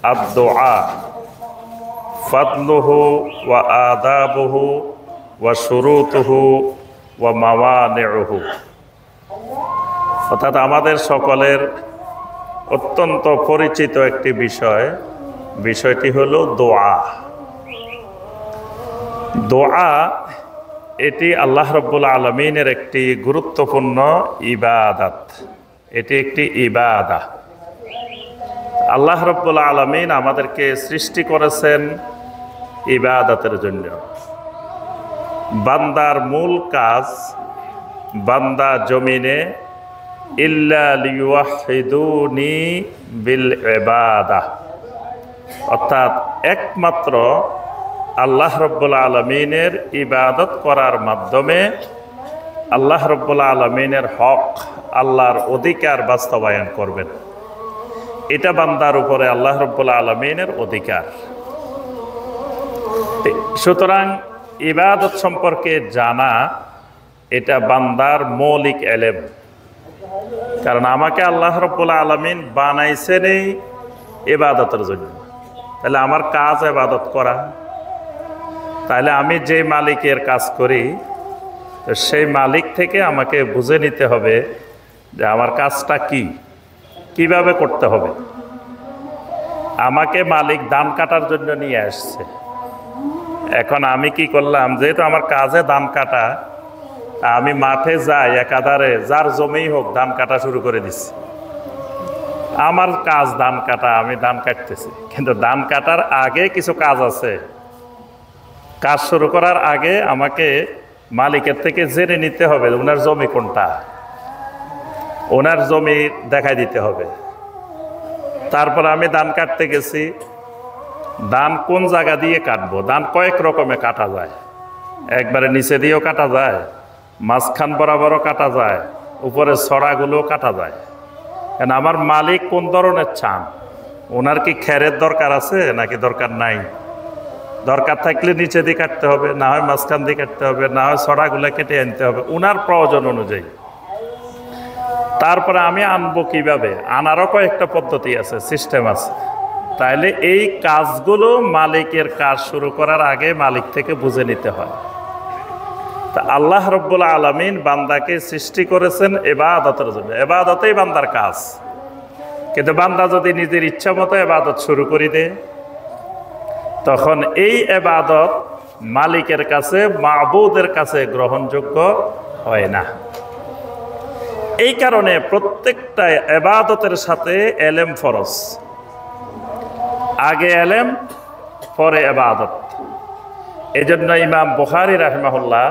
আদ-দুআ ফাদলুহু ওয়া আদাবুহু ওয়া শুরুতুহু ওয়া মাওয়ানিউহু। অর্থাৎ আমাদের সকলের অত্যন্ত পরিচিত একটি বিষয়টি হলো দোয়া। দোয়া এটি আল্লাহ রাব্বুল আলামিনের একটি গুরুত্বপূর্ণ ইবাদত। এটি একটি ইবাদা। আল্লাহ রাব্বুল আলামিন আমাদেরকে সৃষ্টি করেছেন ইবাদতের জন্য। বান্দার মূল কাজ, বান্দা জমিনে ইল্লা লিওয়াহিদুনি বিল ইবাদাহ, অর্থাৎ একমাত্র আল্লাহ রাব্বুল আলামিনের ইবাদত করার মাধ্যমে আল্লাহ রাব্বুল আলামিনের হক, আল্লাহর অধিকার বাস্তবায়ন করবেন। এটা বান্দার উপরে আল্লাহ রাব্বুল আলামিনের অধিকার। সুতরাং ইবাদত সম্পর্কে জানা এটা বান্দার মৌলিক এলেম। কারণ আমাকে আল্লাহ রাব্বুল আলামিন বানাইছেন এই ইবাদতের জন্য। তাহলে আমার কাজ ইবাদত করা। তাহলে আমি যে মালিকের কাজ করি সেই মালিক থেকে আমাকে বুঝে নিতে হবে যে আমার কাজটা কিভাবে করতে হবে। আমাকে মালিক ধান কাটার জন্য নিয়ে আসছে। এখন আমি কি করলাম, যেহেতু আমার কাজে ধান কাটা, আমি মাঠে যাই, একাধারে যার জমি হোক ধান কাটা শুরু করে দিচ্ছি। আমার কাজ ধান কাটা, আমি ধান কাটতেছি। কিন্তু ধান কাটার আগে কিছু কাজ আছে। কাজ শুরু করার আগে আমাকে মালিকের থেকে জেনে নিতে হবে ওনার জমি কোনটা, ওনার জমি দেখাই দিতে হবে। তারপর আমি ধান কাটতে গেছি, ধান কোন জায়গা দিয়ে কাটবো। ধান কয়েক রকমে কাটা যায়। একবারে নিচে দিয়েও কাটা যায়, মাঝখান বরাবরও কাটা যায়, উপরে ছড়াগুলোও কাটা যায়। কারণ আমার মালিক কোন ধরনের চান, ওনার কি খেরের দরকার আছে নাকি দরকার নাই। দরকার থাকলে নিচে দিয়ে কাটতে হবে, না হয় মাঝখান দিয়ে কাটতে হবে, না হয় ছড়াগুলো কেটে আনতে হবে ওনার প্রয়োজন অনুযায়ী। তারপরে আমি আনবো কিভাবে, আনারও কয়েকটা পদ্ধতি আছে, সিস্টেম আছে। তাইলে এই কাজগুলো মালিকের কাজ শুরু করার আগে মালিক থেকে বুঝে নিতে হয়। তা আল্লাহ রাব্বুল আলামিন বান্দাকে সৃষ্টি করেছেন ইবাদতের জন্য। ইবাদতেই বান্দার কাজ। কিন্তু বান্দা যদি নিজের ইচ্ছা মতো ইবাদত শুরু করে দেয়, তখন এই ইবাদত মালিকের কাছে, মাবুদের কাছে গ্রহণযোগ্য হয় না। এই কারণে প্রত্যেকটা ইবাদতের সাথে এলেম ফরজ। আগে এলেম, পরে ইবাদত। এজন্য ইমাম বুখারী রাহিমাহুল্লাহ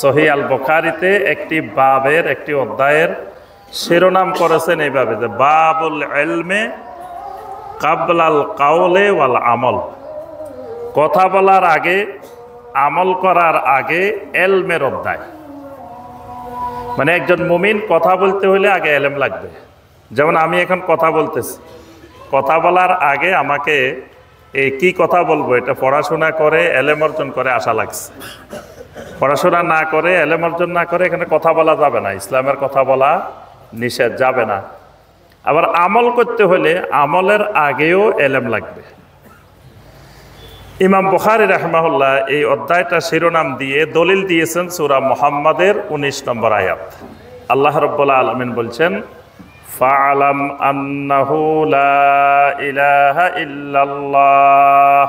সহিহ আল বুখারীতে একটি বাবের, একটি অধ্যায়ের শিরোনাম করেছেন এইভাবে যে বাবুল ইলমে কাবলাল কাওলে ওয়াল আমল। কথা বলার আগে, আমল করার আগে এলমের অধ্যায়। মানে একজন মুমিন কথা বলতে হলে আগে এলেম লাগবে। যেমন আমি এখন কথা বলতেছি, কথা বলার আগে আমাকে কি কথা বলবো এটা পড়াশোনা করে এলেম অর্জন করে আসা লাগছে। পড়াশোনা না করে, এলেম অর্জন না করে এখানে কথা বলা যাবে না। ইসলামের কথা বলা নিষেধ, যাবে না। আবার আমল করতে হলে আমলের আগেও এলেম লাগবে। ইমাম বুখারী রাহিমাহুল্লাহ এই অধ্যায়টা শিরোনাম দিয়ে দলিল দিয়েছেন সূরা মুহাম্মাদের 19 নম্বর আয়াত। আল্লাহ রাব্বুল আলামিন বলছেন, ফাআলাম আন্নাহু লা ইলাহা ইল্লাল্লাহ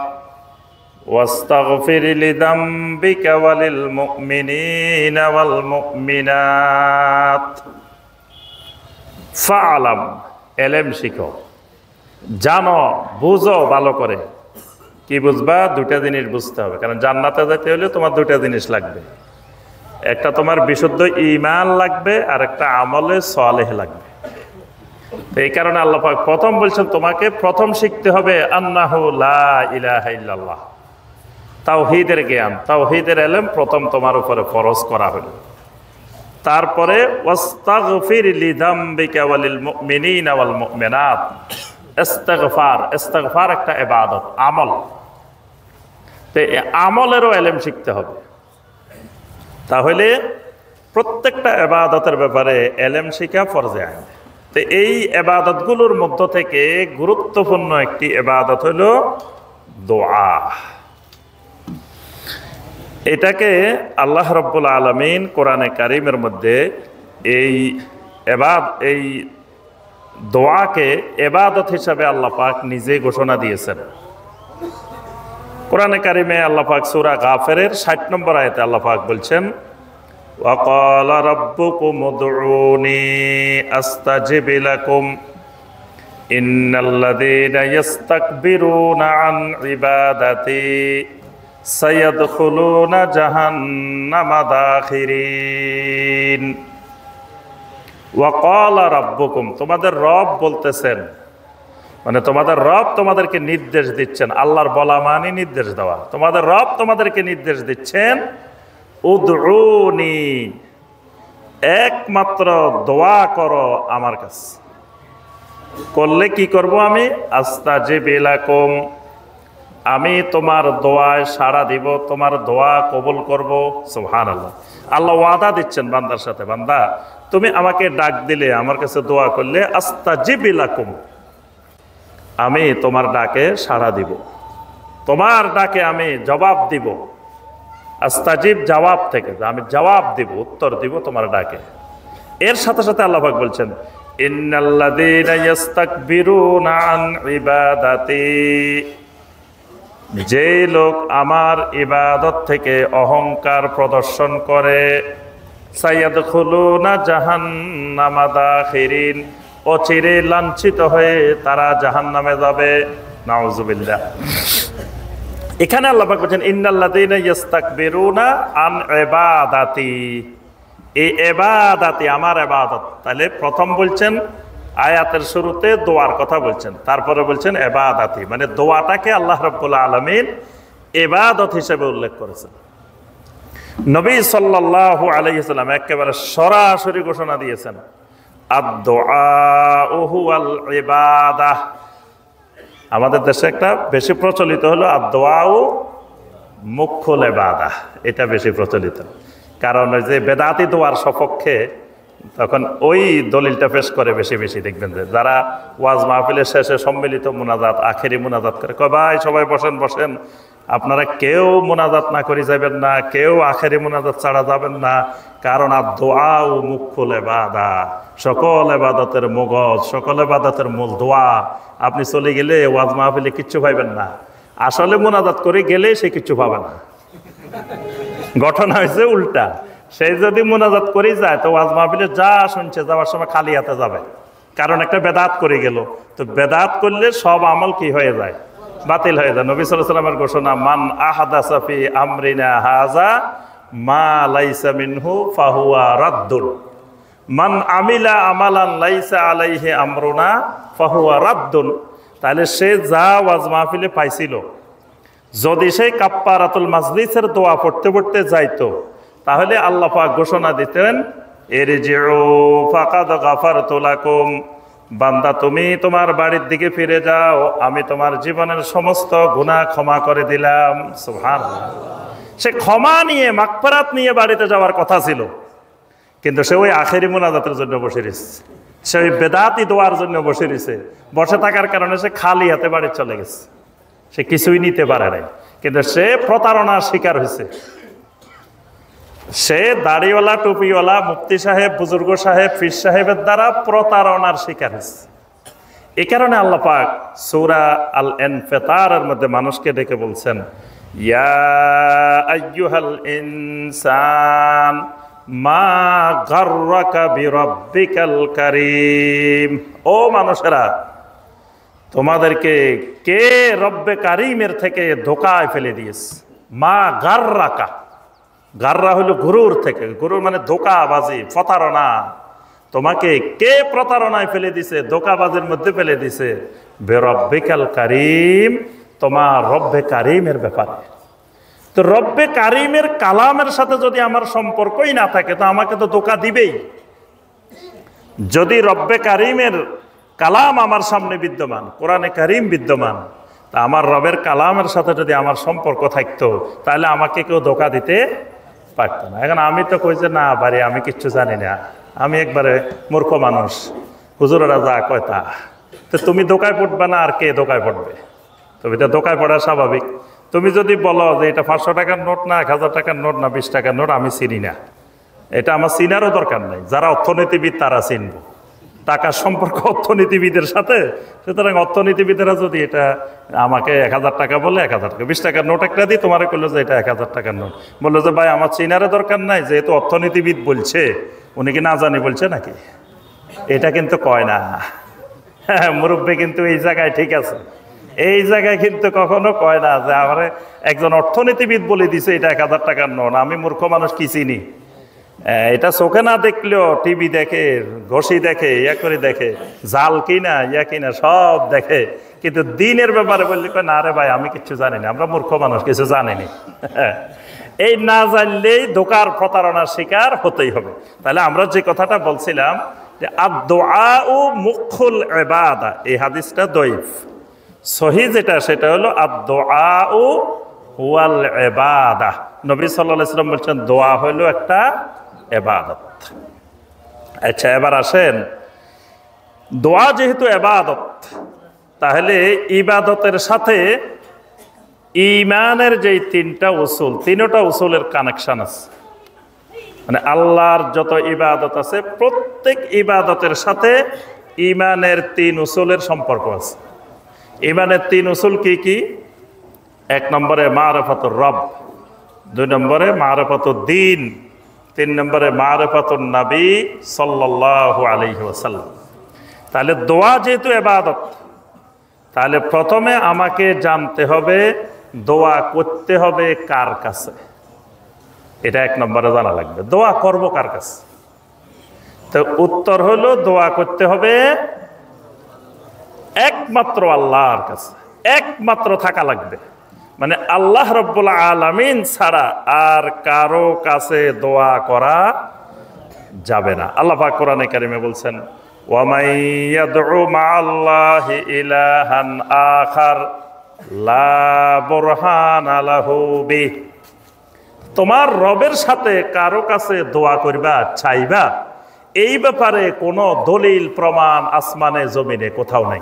ওয়াস্তাগফির লিযামবিকা ওয়ালিল মুমিনিনা ওয়াল মুমিনাত। ফাআলাম, এলেম শিখো, জানো, বুঝো ভালো করে। কি বুঝবা? দুটা জিনিস বুঝতে হবে। কারণ জান্নাতে যেতে হলে তোমার দুটা জিনিস লাগবে। একটা তোমার বিশুদ্ধ ঈমান লাগবে, আর একটা আমলে সালেহ লাগবে। তো এই কারণে আল্লাহ পাক প্রথম বলছেন তোমাকে প্রথম শিখতে হবে আন্নাহু লা ইলাহা ইল্লাল্লাহ, তাওহীদের জ্ঞান, তাওহীদের ইলম প্রথম তোমার উপরে ফরজ করা হলো। তারপরে ওয়াস্তাগফির লিযামবিকা ওয়ালিল মুমিনিনা ওয়াল মুমিনাত। ইস্তিগফার, ইস্তিগফার একটা ইবাদত, আমল। তো আমলেরও ইলম শিখতে হবে। তাহলে প্রত্যেকটা ইবাদতের ব্যাপারে ইলম শিখা ফরজে আইন। তো এই ইবাদতগুলোর মধ্য থেকে গুরুত্বপূর্ণ একটি ইবাদত হলো দোয়া। এটাকে আল্লাহ রাব্বুল আলামিন কোরআনে কারীমের মধ্যে এই দোয়াকে ইবাদত হিসাবে আল্লাহ পাক নিজে ঘোষণা দিয়েছেন। কোরআনে কারীমে আল্লাহ পাক সূরা গাফিরের ৬০ নম্বর আয়াতে আল্লাহ পাক বলছেন, وَقَالَ رَبُّكُمُ ادْعُونِي أَسْتَجِبْ لَكُمْ إِنَّ الَّذِينَ يَسْتَكْبِرُونَ عَنْ عِبَادَتِي سَيَدْخُلُونَ جَهَنَّمَ دَاخِرِينَ। وَقَالَ رَبُّكُمْ, তোমাদের রব বলতেছেন, মানে তোমাদের রব তোমাদেরকে নির্দেশ দিচ্ছেন। আল্লাহর বলা মানে নির্দেশ দেওয়া। তোমাদের রব তোমাদেরকে নির্দেশ দিচ্ছেন, উদউনি, একমাত্র দোয়া করো আমার কাছে। করলে কি করব আমি? আস্তাজিব লাকুম, আমি তোমার দোয়ায় সাড়া দিব, তোমার দোয়া কবুল করব। সুবহানাল্লাহ। আল্লাহ ওয়াদা দিচ্ছেন বান্দার সাথে, বান্দা তুমি আমাকে ডাক দিলে, আমার কাছে দোয়া করলে, আস্তাজিব লাকুম, আমি তোমার ডাকে সাড়া দিব, তোমার ডাকে আমি জবাব দিব। আস্তাজিব জবাব থেকে, আমি জবাব দিব, উত্তর দিব তোমার ডাকে। এর সাথে সাথে আল্লাহ পাক বলছেন, ইন্নাল্লাযীনা ইস্তাকবিরুনা আন ইবাদাতি, যে লোক আমার ইবাদত থেকে অহংকার প্রদর্শন করে, সায়াদখুলুনা জাহান্নামা দাখিরিন, অচিরে লাঞ্ছিত হয়ে তারা জাহান্নামে যাবে। নাউযুবিল্লাহ। এখানে আল্লাহ পাক বলেন ইন্নাল্লাযীনা ইস্তাকবিরুনা আন ইবাদাতি, এই ইবাদাতি আমার ইবাদত। তাহলে প্রথম বলছেন আয়াতের শুরুতে দোয়ার কথা বলছেন, তারপরে বলছেন ইবাদাতি, মানে দোয়াটাকে আল্লাহ রাব্বুল আলামিন ইবাদত হিসেবে উল্লেখ করেছেন। নবী সাল্লাল্লাহু আলাইহি ওয়াসাল্লাম একেবারে সরাসরি ঘোষণা দিয়েছেন, আদ-দুআউ হুয়াল ইবাদাহ। আমাদের দেশে একটা বেশি প্রচলিত হলো আদ-দুআউ মুখ্যুল ইবাদাহ, এটা বেশি প্রচলিত। কারণ ওই যে বেদাতি দোয়ার সপক্ষে তখন ওই দলিলটা পেশ করে বেশি বেশি। দেখবেন যে যারা ওয়াজ মাহফিলের শেষে সম্মিলিত মুনাজাত, আখেরি মুনাজাত করে, কয় ভাই সবাই বসেন বসেন, আপনারা কেউ মুনাজাত না করে যাবেন না, কেউ আখেরি মুনাজাত ছাড়া যাবেন না, কারণ আদ-দুআউ মুখ্যুল ইবাদাহ, সকল ইবাদতের মগজ, সকল ইবাদতের মূল দোয়া। আপনি চলে গেলে ওয়াজ মাহফিলে কিচ্ছু পাইবেন না, আসলে মুনাজাত করে গেলে সে কিচ্ছু পাবে না। ঘটনা হয়েছে উল্টা, সে যদি মুনাজাত করে যায় তো ওয়াজ মাহফিলে যা শুনছে যাওয়ার সময় খালি হাতে যাবে, কারণ একটা বেদাত করে গেল। তো বেদাত করলে সব আমল কি হয়ে যায়? বাতিল হয়ে যায়। নবী সাল্লাল্লাহু আলাইহি ওয়াসাল্লামের ঘোষণা, মান আহাদাসা ফি আমরিনা হাযা মা লাইসা মিনহু ফাহুয়া রাদ্দুন, মান আমিলা আমালান লাইসা আলাইহি আমরুনা ফাহুয়া রাদ্দুন। তাহলে সে যা ওয়াজ মাহফিলে পাইছিল, যদি সেই কাফফারাতুল মাজলিসের দোয়া পড়তে পড়তে যাইতো, তাহলে আল্লাহ পাক ঘোষণা দিতেন, ইরজিউ ফাকাদ গাফারতু লাকুম, বান্দা তুমি তোমার বাড়ির দিকে ফিরে যাও, আমি তোমার জীবনের সমস্ত গুনাহ ক্ষমা করে দিলাম। সুবহানাল্লাহ। সে ক্ষমা নিয়ে, মাগফিরাত নিয়ে বাড়িতে যাওয়ার কথা ছিল, কিন্তু সে ওই আখেরি মুনাজাতের জন্য বসে রয়েছে, সে ওই বেদাতি দোয়ার জন্য বসে রয়েছে। বসে থাকার কারণে সে খালি হাতে বাড়ি চলে গেছে, সে কিছুই নিতে পারে নাই, কিন্তু সে প্রতারণার শিকার হয়েছে। সে দাড়িওয়ালা, টুপিওয়ালা, মুফতি সাহেব, বুজুর্গ সাহেব, পীর সাহেবের দ্বারা প্রতারণার শিকার হয়েছে। এই কারণে আল্লাহ পাক সূরা আল ইনফিতারের মধ্যে মানুষকে ডেকে বলছেন, ইয়া আইয়ুহাল ইনসান মা গাররাকা বিরাব্বিকাল কারীম, ও মানুষেরা, তোমাদেরকে কে রব্বে কারিমের থেকে ধোকায় ফেলে দিয়েছে। মা গাররাকা, গাররা হলো গুরুর থেকে, গুরুর মানে ধোকাবাজি, প্রতারণা। তোমাকে কে প্রতারণায় ফেলে দিছে, ধোকাবাজির মধ্যে ফেলে দিছে? বিরাব্বিকাল কারীম, তোমার রব্বে কারিমের ব্যাপারে। তো রব্বে কারিমের কালামের সাথে যদি আমার সম্পর্কই না থাকে, তো আমাকে তো ধোকা দিবেই। যদি রব্বে কারিমের কালাম আমার সামনে বিদ্যমান, কোরআনে কারিম বিদ্যমান, তা আমার রবের কালামের সাথে যদি আমার সম্পর্ক থাকতো, তাহলে আমাকে কেউ ধোকা দিতে পারতো না। এখন আমি তো কই যে না পারি, আমি কিচ্ছু জানি না, আমি একবারে মূর্খ মানুষ, হুজুরেরা যা কয় তা। তো তুমি ধোকায় পড়বে না, আর কে ধোকায় পড়বে? তুমি তো ধোকায় পড়া স্বাভাবিক। তুমি যদি বলো যে এটা 500 টাকার নোট না, 1000 টাকার নোট না, 20 টাকার নোট, আমি চিনি না, এটা আমার চিনারও দরকার নাই। যারা অর্থনীতিবিদ তারা চিনবো টাকার সম্পর্ক অর্থনীতিবিদের সাথে। সুতরাং অর্থনীতিবিদেরা যদি এটা আমাকে 1000 টাকা বলে, 1000 টাকা, 20 টাকার নোট একটা দিই, তোমার করলো যে এটা 1000 টাকার নোট, বললো যে ভাই আমার চিনারও দরকার নাই, যেহেতু অর্থনীতিবিদ বলছে, উনি কি না জানি বলছে নাকি? এটা কিন্তু কয় না। হ্যাঁ, মুরব্বী কিন্তু এই জায়গায় ঠিক আছে, এই জায়গায় কিন্তু কখনো কয় না যে আমার একজন অর্থনীতিবিদ বলে দিছে এটা 1000 টাকার নোট, আমি মূর্খ মানুষ কি চিনি? এটা চোখে না দেখলেও টিভি দেখে, ঘষি দেখে, ইয়া করে দেখে, জাল কিনা ইয়া কিনা সব দেখে, কিন্তু দিনের ব্যাপারে বললে না রে ভাই আমি কিছু জানি না, আমরা মূর্খ মানুষ, কিছু জানিনি। এই না জানলেই ধোকার প্রতারণার শিকার হতেই হবে। তাহলে আমরা যে কথাটা বলছিলাম যে আদ-দুআউ মুখুল ইবাদা, এই হাদিসটা দঈফ। সহিহ যেটা সেটা হলো আদ-দুআউ হুয়াল ইবাদা। নবী সাল্লাল্লাহু আলাইহি ওয়াসাল্লাম বলছেন দোয়া হলো একটা ইবাদত। আচ্ছা, এবার আসেন, দোয়া যেহেতু ইবাদত, তাহলে ইবাদতের সাথে ঈমানের যেই তিনটা উসুল, তিনটা উসুলের কানেকশন আছে। মানে আল্লাহর যত ইবাদত আছে প্রত্যেক ইবাদতের সাথে ঈমানের 3 উসুলের সম্পর্ক আছে। ঈমানের 3 উসুল কি কি? 1 নম্বরে মারিফাতুর রব, 2 নম্বরে মারিফাতুদ দ্বীন, 3 নম্বরে মারিফাতুন নবী সাল্লাল্লাহু আলাইহি ওয়াসাল্লাম। তাহলে দোয়া যেহেতু ইবাদত, তাহলে প্রথমে আমাকে জানতে হবে দোয়া করতে হবে কার কাছে। এটা 1 নম্বরে জানা লাগবে, দোয়া করব কার কাছে। তো উত্তর হলো দোয়া করতে হবে একমাত্র আল্লাহর কাছে, একমাত্র থাকা লাগবে। মানে আল্লাহ রাব্বুল আলামিন ছাড়া আর কারো কাছে দোয়া করা যাবে না। আল্লাহ পাক কোরআনে কারিমে বলছেন ওয়া মান ইয়াদউ মা'আল্লাহি ইলাহান আখার লা বুরহানা লাহু বিহ। তোমার রবের সাথে কারো কাছে দোয়া করবা, চাইবা, এই ব্যাপারে কোনো দলিল প্রমাণ আসমানে জমিনে কোথাও নাই।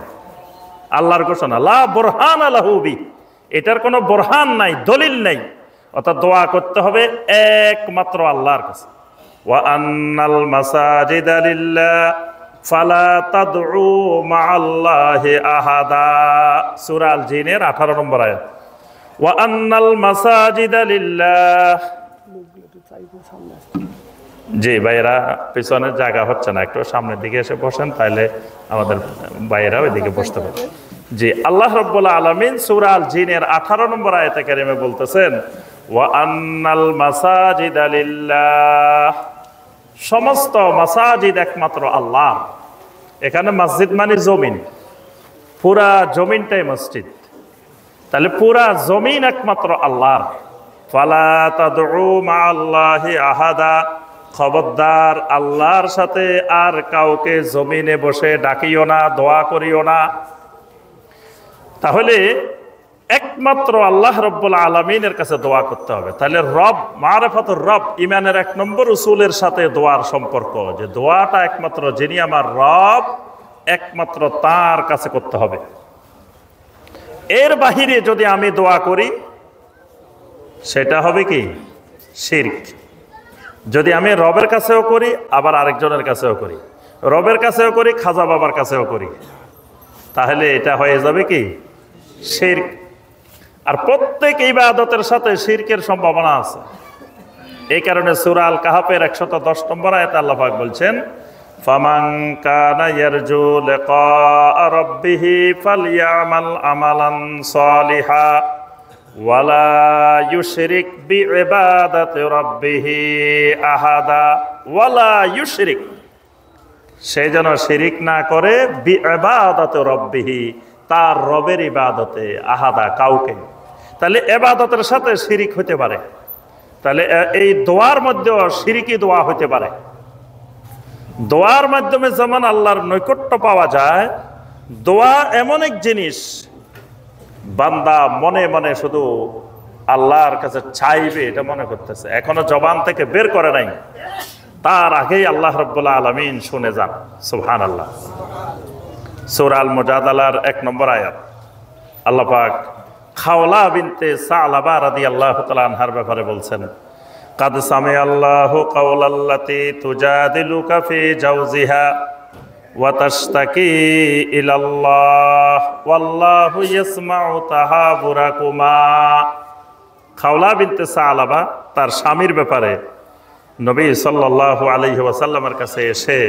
আল্লাহর ঘোষণা লা বুরহানা লাহু বিহ, এটার কোনো বুরহান নাই, দলিল নাই। অর্থাৎ দোয়া করতে হবে একমাত্র আল্লাহর কাছে। ওয়া আন্নাল মাসাজিদা লিল্লাহ ফালা তাদউ মা'আল্লাহি আহাদা, সূরা আল জিনের 18 নম্বর আয়াত। ওয়া আন্নাল মাসাজিদা লিল্লাহ। জি ভাইয়েরা, পিছনের জায়গা হচ্ছে না, একটু সামনের দিকে এসে বসেন, তাহলে আমাদের ভাইয়েরা ওইদিকে বসতে পারে। জি, আল্লাহ রাব্বুল আলামিন সূরা আল জিনের 18 নম্বর আয়াতে কারিমে বলতেছেন ওয়া আন্নাল মাসাজিদা লিল্লাহ, সমস্ত মাসাজিদ একমাত্র আল্লাহ। এখানে মসজিদ মানে জমিন, পুরা জমিনটাই মসজিদ। তাহলে পুরা জমিন একমাত্র আল্লাহর। ফালা তাদউ মা'আল্লাহি আহাদা, খবরদার আল্লাহর সাথে আর কাউকে জমিনে বসে ডাকিও না, দোয়া করিও না। তাহলে একমাত্র আল্লাহ রাব্বুল আলামিনের কাছে দোয়া করতে হবে। তাহলে রব, মারিফাতুর রব, ঈমানের 1 নম্বর উসুলের সাথে দোয়ার সম্পর্ক, যে দোয়াটা একমাত্র যিনি আমার রব, একমাত্র তার কাছে করতে হবে। এর বাহিরে যদি আমি দোয়া করি সেটা হবে কি? শিরক। যদি আমি রবের কাছেও করি আবার আরেকজনের কাছেও করি, রবের কাছেও করি খাজা বাবার কাছেও করি, তাহলে এটা হয়ে যাবে কি? শিরক। আর প্রত্যেক ইবাদতের সাথে শিরকের সম্ভাবনা আছে। এই কারণে সূরা আল কাহাফের 110 নম্বর আয়াতে আল্লাহ পাক বলছেন ফামান কানা ইয়ারজু লিকা রাব্বিহি ফালইয়ামাল আমালান সালিহা ওয়ালা ইউশরিক বিইবাদাতি রাব্বিহি আহাদা। ওয়ালা ইউশরিক, সে যেন শিরিক না করে, বিইবাদাতি রাব্বিহি, তার রবের ইবাদতে, আহাদা, কাউকে। তাহলে ইবাদতের সাথে শিরিক হতে পারে। তাহলে এই দোয়ার মধ্যেও শিরিকি দোয়া হতে পারে। দোয়ার মাধ্যমে যেমন আল্লাহর নৈকট্য পাওয়া যায়, দোয়া এমন এক জিনিস বান্দা মনে মনে শুধু আল্লাহর কাছে চাইবে এটা মনে করতেছে, এখনো জবান থেকে বের করে নাই, তার আগেই আল্লাহ রাব্বুল আলামিন শুনে যান। সুবহানাল্লাহ। সূরা আল মুজাদালার 1 নম্বর আয়াত আল্লাহ পাক খাওলা বিনতে সালাবা রাদিয়াল্লাহু তাআলা আনহার ব্যাপারে বলছেন, কাদ সামিআল্লাহু কাওলাল্লাতী তুজাদিলুকা ফি জাওজিহা ওয়া তাশতাকি ইলাল্লাহ ওয়াল্লাহু ইয়াসমাউ তাহাবুরাকুমা। খাওলা বিনতে সালাবা তার স্বামীর ব্যাপারে নবী সাল্লাল্লাহু আলাইহি ওয়াসাল্লামের কাছে এসে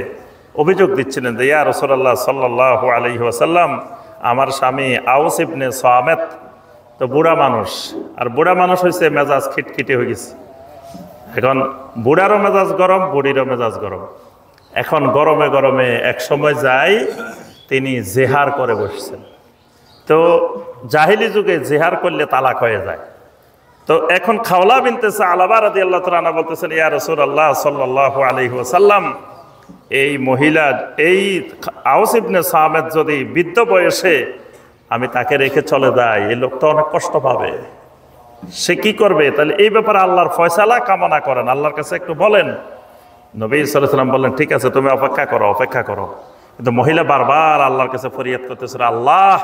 অভিযোগ দিচ্ছিলেন যে, ইয়া রাসূলুল্লাহ সাল্লাল্লাহু আলাইহি ওয়াসাল্লাম, আমার স্বামী আউস ইবনে সামেত তো বুড়া মানুষ, আর বুড়া মানুষ হয়েছে মেজাজ খিটখিটে হয়ে গেছে। এখন বুড়ারও মেজাজ গরম, বুড়িরও মেজাজ গরম। এখন গরমে গরমে এক সময় যায় তিনি জেহার করে বসছেন। তো জাহিলি যুগে জেহার করলে তালাক হয়ে যায়। তো এখন খাওলা বিনতে সালাবা রাদিয়াল্লাহু তাআলা আনহা বলতেছেন, ইয়া রাসূলুল্লাহ সাল্লাল্লাহু আলাইহি ওয়াসাল্লাম, এই মহিলা এই আউস ইবনে সামেত যদি বৃদ্ধ বয়সে আমি তাকে রেখে চলে যাই, এই লোকটা অনেক কষ্ট পাবে, সে কি করবে? তাহলে এই ব্যাপারে আল্লাহর ফয়সালা কামনা করেন, আল্লাহর কাছে একটু বলেন। নবী সাল্লাল্লাহু আলাইহি ওয়াসাল্লাম বললেন, ঠিক আছে, তুমি অপেক্ষা করো, অপেক্ষা করো। কিন্তু মহিলা বারবার আল্লাহর কাছে ফরিয়াদ করতেছিল, আল্লাহ,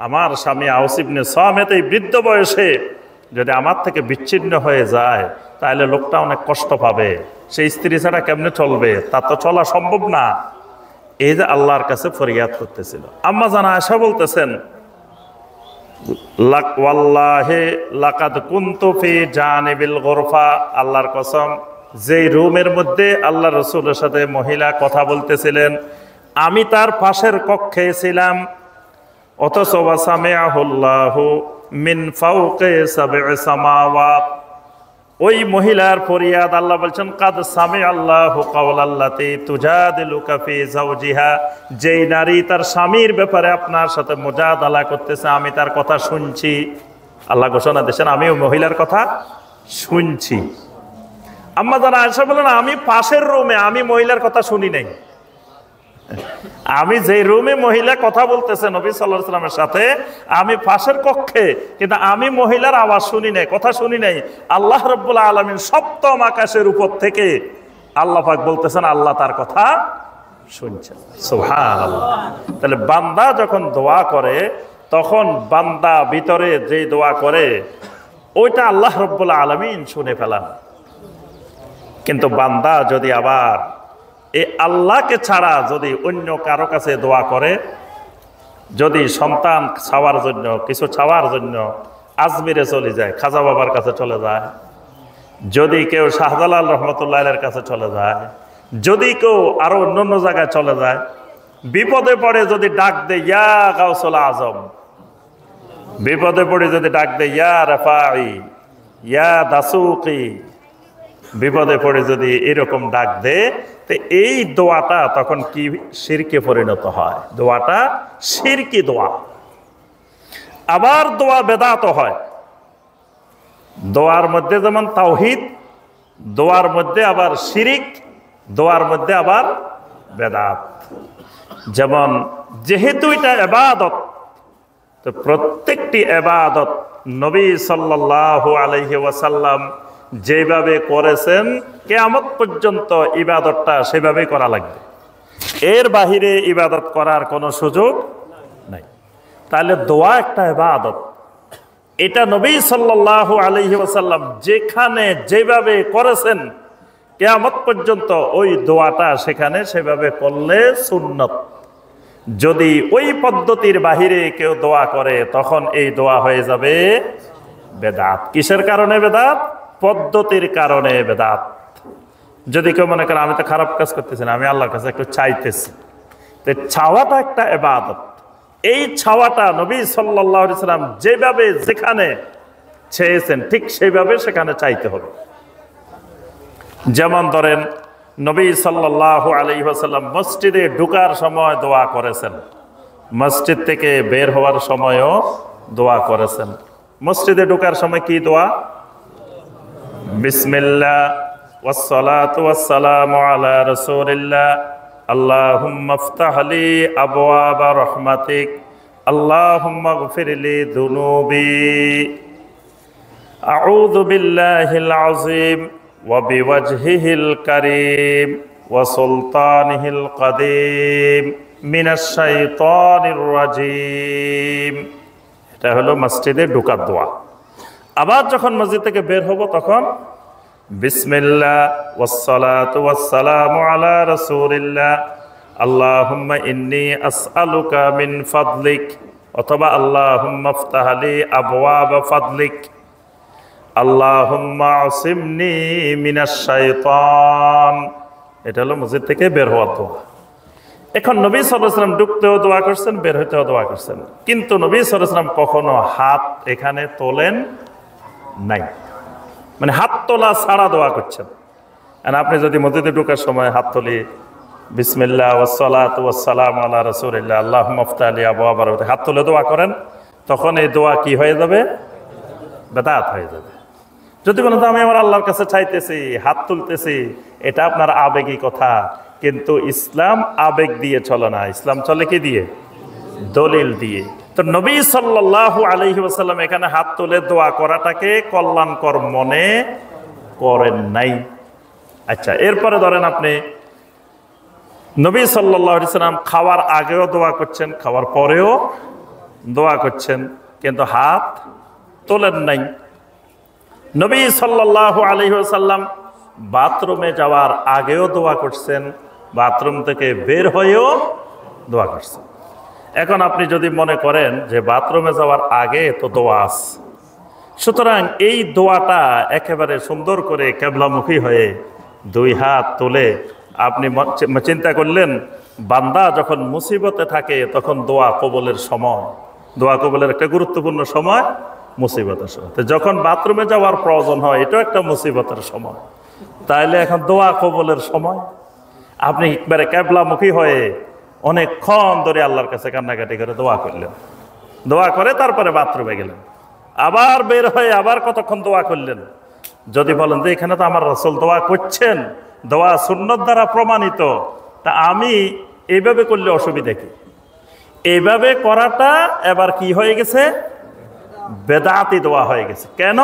আমার স্বামী আউস ইবনে সামেত এই বৃদ্ধ বয়সে যদি আমার থেকে বিচ্ছিন্ন হয়ে যায় তাহলে লোকটা অনেক কষ্ট পাবে, সেই স্ত্রী ছাড়া কেমনে চলবে, তার তো চলা সম্ভব না। এই যে আল্লাহর কাছে ফরিয়াদ করতেছিল। আম্মা জান আয়েশা বলতেছেন, ওয়াল্লাহি লাকাদ কুনতু ফি জানিবিল গুরফা, আল্লাহর কসম, যেই রুমের মধ্যে আল্লাহ রাসূলের সাথে মহিলা কথা বলতেছিলেন আমি তার পাশের কক্ষে ছিলাম। অথচ ওয়াসামিআহুল্লাহু মিন ফাওকে সাব'i সামাওয়াত, ওই মহিলার ফরিয়াদ আল্লাহ বলছেন, কাদ সামিআল্লাহু কাওলাল্লাতী তুজাদিলুকা ফি যাওজিহা, যেই নারী তার স্বামীর ব্যাপারে আপনার সাথে মুজাদালা করতেছে আমি তার কথা শুনছি। আল্লাহ ঘোষণা দিয়েছেন, আমি ওই মহিলার কথা শুনছি। আম্মা জান আয়েশা বলেন, আমি পাশের রুমে, আমি মহিলার কথা শুনি নাই। আমি যে রুমে মহিলা কথা বলতেছে নবী সাল্লাল্লাহু আলাইহি ওয়াসাল্লামের সাথে, আমি পাশের কক্ষে, কিন্তু আমি মহিলার আওয়াজ শুনি নাই, কথা শুনি নাই। আল্লাহ রাব্বুল আলামিন সপ্তম আকাশের উপর থেকে আল্লাহ পাক বলতেছেন আল্লাহ তার কথা শুনছেন। সুবহানাল্লাহ। তাহলে বান্দা যখন দোয়া করে তখন বান্দা ভিতরে যে দোয়া করে ওইটা আল্লাহ রাব্বুল আলামিন শুনে ফেলান। কিন্তু বান্দা যদি আবার এই আল্লাহকে ছাড়া যদি অন্য কারো কাছে দোয়া করে, যদি সন্তান চাওয়ার জন্য, কিছু চাওয়ার জন্য আজমিরে চলে যায়, খাজা বাবার কাছে চলে যায়, যদি কেউ শাহজালাল রহমতুল্লাহের কাছে চলে যায়, যদি কেউ আরো অন্য জায়গায় চলে যায়, বিপদে পড়ে যদি ডাক দেয় ইয়া গাউসুল আজম, বিপদে পড়ে যদি ডাক দেয় ইয়া রাফাই, ইয়া দাসুকি, বিপদে পড়ে যদি এরকম ডাক দে, তো এই দোয়াটা তখন কি শিরকে পরিণত হয়, দোয়াটা শিরকি দোয়া। আবার দোয়া বেদাত হয়। দোয়ার মধ্যে যেমন তাওহীদ, দোয়ার মধ্যে আবার শিরিক, দোয়ার মধ্যে আবার বেদাত। যেমন যেহেতু এটা ইবাদত, তো প্রত্যেকটি ইবাদত নবী সাল্লাল্লাহু আলাইহি ওয়াসাল্লাম যেভাবে করেছেন কিয়ামত পর্যন্ত ইবাদতটা সেভাবেই করা লাগবে, এর বাহিরে ইবাদত করার কোনো সুযোগ নাই। তাহলে দোয়া একটা ইবাদত, এটা নবী সাল্লাল্লাহু আলাইহি ওয়াসাল্লাম যেখানে যেভাবে করেছেন কিয়ামত পর্যন্ত ওই দোয়াটা সেখানে সেভাবে করলে সুন্নত। যদি ওই পদ্ধতির বাহিরে কেউ দোয়া করে তখন এই দোয়া হয়ে যাবে বেদাত। কিসের কারণে বেদাত? পদ্ধতির কারণে বেদাত। যদি কেউ মনে করে আমি তো খারাপ কাজ করতেছি না, আমি আল্লাহর কাছে একটু চাইতেছি, তো চাওয়াটা একটা ইবাদত। এই চাওয়াটা নবী সাল্লাল্লাহু আলাইহি ওয়াসাল্লাম যেভাবে যেখানে চেয়েছেন ঠিক সেইভাবে সেখানে চাইতে হবে। যেমন ধরেন নবী সাল্লাল্লাহু আলাইহি ওয়াসাল্লাম মসজিদে ঢোকার সময় দোয়া করেছেন, মসজিদ থেকে বের হওয়ার সময়ও দোয়া করেছেন। মসজিদে ঢোকার সময় কি দোয়া? বিসমিল্লাহ ওয়াসসালাতু ওয়াসসালামু আলা রাসূলিল্লাহ আল্লাহুম্মা ইফতাহ লি আবওয়াবা রাহমাতিক আল্লাহুম্মা ইগফির লি যুনুবি আউযু বিল্লাহিল আযীম ওয়া বিওয়াজহিহিল কারীম ওয়া সুলতানিহিল কাদীম মিনাশ শাইতানির রাজীম। এটা হলো মসজিদে ঢোকার দোয়া। আবার যখন মসজিদ থেকে বের হব তখন বিসমিল্লাহ ওয়াসসালাতু ওয়াসসালামু আলা রাসূলিল্লাহ আল্লাহুম্মা ইন্নী আসআলুকা মিন ফাদলিক, অথবা আল্লাহুম্মা ইফতাহ লি আবওয়াব ফাদলিক আল্লাহুম্মা আসিমনি মিনাশ শাইতান। এটা হলো মসজিদ থেকে বের হওয়ার দোয়া। এখন নবী সাল্লাল্লাহু আলাইহি ওয়াসাল্লাম ঢুকতেও দোয়া করছেন, বের হইতেও দোয়া করছেন, কিন্তু নবী সাল্লাল্লাহু আলাইহি ওয়াসাল্লাম কখনো হাত এখানে তোলেন নাই, মানে হাত তোলা ছাড়া দোয়া করছেন। আর আপনি যদি মসজিদে ঢোকার সময় হাত তুলি বিসমিল্লাহ ওয়াসসালাতু ওয়াসসালামু আলা রাসূলিল্লাহ আল্লাহুম্মা ইফতাহ লি আবওয়াব ফাদলিক হাত তুলে দোয়া করেন, তখন এই দোয়া কি হয়ে যাবে? বেদাত হয়ে যাবে। যদি বলেন আমি আমার আল্লাহর কাছে চাইতেছি, হাত তুলতেছি, এটা আপনার আবেগী কথা, কিন্তু ইসলাম আবেগ দিয়ে চলে না, ইসলাম চলে কি দিয়ে? দলিল দিয়ে। তো নবী সাল্লাল্লাহু আলাইহি ওয়াসাল্লাম এখানে হাত তুলে দোয়া করাটাকে কল্যাণকর মনে করেন নাই। আচ্ছা, এরপরে ধরেন আপনি নবী সাল্লাল্লাহু আলাইহি ওয়াসাল্লাম খাওয়ার আগেও দোয়া করছেন, খাওয়ার পরেও দোয়া করছেন, কিন্তু হাত তোলেন নাই। নবী সাল্লাল্লাহু আলাইহি ওয়াসাল্লাম বাথরুমে যাওয়ার আগেও দোয়া করছেন, বাথরুম থেকে বের হয়েও দোয়া করছেন। এখন আপনি যদি মনে করেন যে বাথরুমে যাওয়ার আগে তো দোয়া আছে, সুতরাং এই দোয়াটা একেবারে সুন্দর করে কিবলামুখী হয়ে দুই হাত তুলে আপনি চিন্তা করলেন বান্দা যখন মুসিবতে থাকে তখন দোয়া কবুলের সময়, দোয়া কবুলের একটা গুরুত্বপূর্ণ সময় মুসিবতের সময়। তো যখন বাথরুমে যাওয়ার প্রয়োজন হয় এটাও একটা মুসিবতের সময়, তাইলে এখন দোয়া কবুলের সময়। আপনি একবারে কিবলামুখী হয়ে অনেকক্ষণ ধরে আল্লাহর কাছে কান্নাকাটি করে দোয়া করলেন, দোয়া করে তারপরে বাথরুমে গেলেন, আবার বের হয়ে আবার কতক্ষণ দোয়া করলেন। যদি বলেন যে এখানে তো আমার রাসূল দোয়া করছেন, দোয়া সুন্নত দ্বারা প্রমাণিত, তা আমি এইভাবে করলে অসুবিধা কি? এইভাবে করাটা এবার কি হয়ে গেছে? বেদাতি দোয়া হয়ে গেছে। কেন?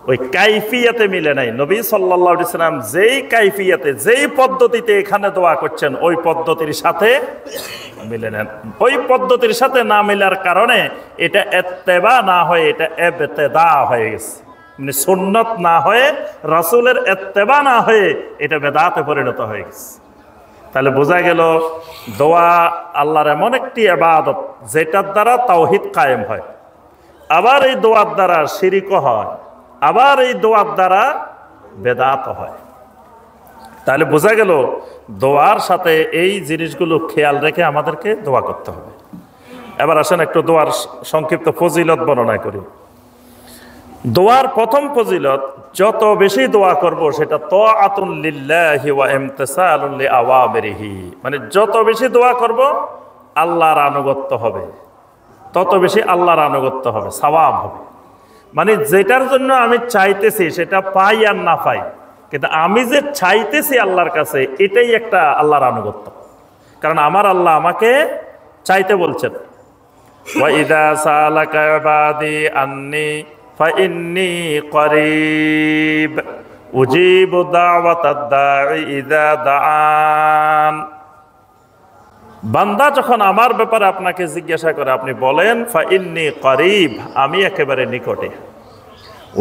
ওই কাইফিয়াতে মিলে নাই। নবী সাল্লাল্লাহু আলাইহি ওয়াসাল্লাম যেই কাইফিয়াতে, যেই পদ্ধতিতে এখানে দোয়া করছেন ওই পদ্ধতির সাথে মিলে নেন। ওই পদ্ধতির সাথে না মিলার কারণে এটা ইত্তেবা না হয়ে এটা ইবতিদা হয়ে গেছে, মানে সুন্নত না হয়ে, রাসূলের ইত্তেবা না হয়ে এটা বেদাতে পরিণত হয়ে গেছে। তাহলে বোঝা গেল দোয়া আল্লাহর এমন একটি ইবাদত যেটার দ্বারা তাওহীদ কায়েম হয়, আবার এই দোয়ার দ্বারা শিরকও হয়, আবার এই দোয়ার দ্বারা বেদাত হয়। তাহলে বোঝা গেল দোয়ার সাথে এই জিনিসগুলো খেয়াল রেখে আমাদেরকে দোয়া করতে হবে। এবার আসেন একটু দোয়ার সংক্ষিপ্ত ফজিলত বর্ণনা করি। দোয়ার প্রথম ফজিলত, যত বেশি দোয়া করব সেটা তাআতুন লিল্লাহি ওয়া ইমতিসালুন লিআওয়ামিরিহি, মানে যত বেশি দোয়া করব আল্লাহর আনুগত্য হবে, তত বেশি আল্লাহর আনুগত্য হবে, সওয়াব হবে। মানে যেটার জন্য আমি চাইতেছি সেটা পাই আর না পাই, কিন্তু আমি যে চাইতেছি আল্লাহর কাছে এটাই একটা আল্লাহর আনুগত্য, কারণ আমার আল্লাহ আমাকে চাইতে বলছেন। ওয়া ইযা সালাকা ইবাদি আন্নী ফাইন্নী করিব উজিবু দাওয়াতাদ দাঈ ইযা দাআন। বান্দা যখন আমার ব্যাপারে আপনাকে জিজ্ঞাসা করে আপনি বলেন ফাইন্নী করিব, আমি একেবারে নিকটে।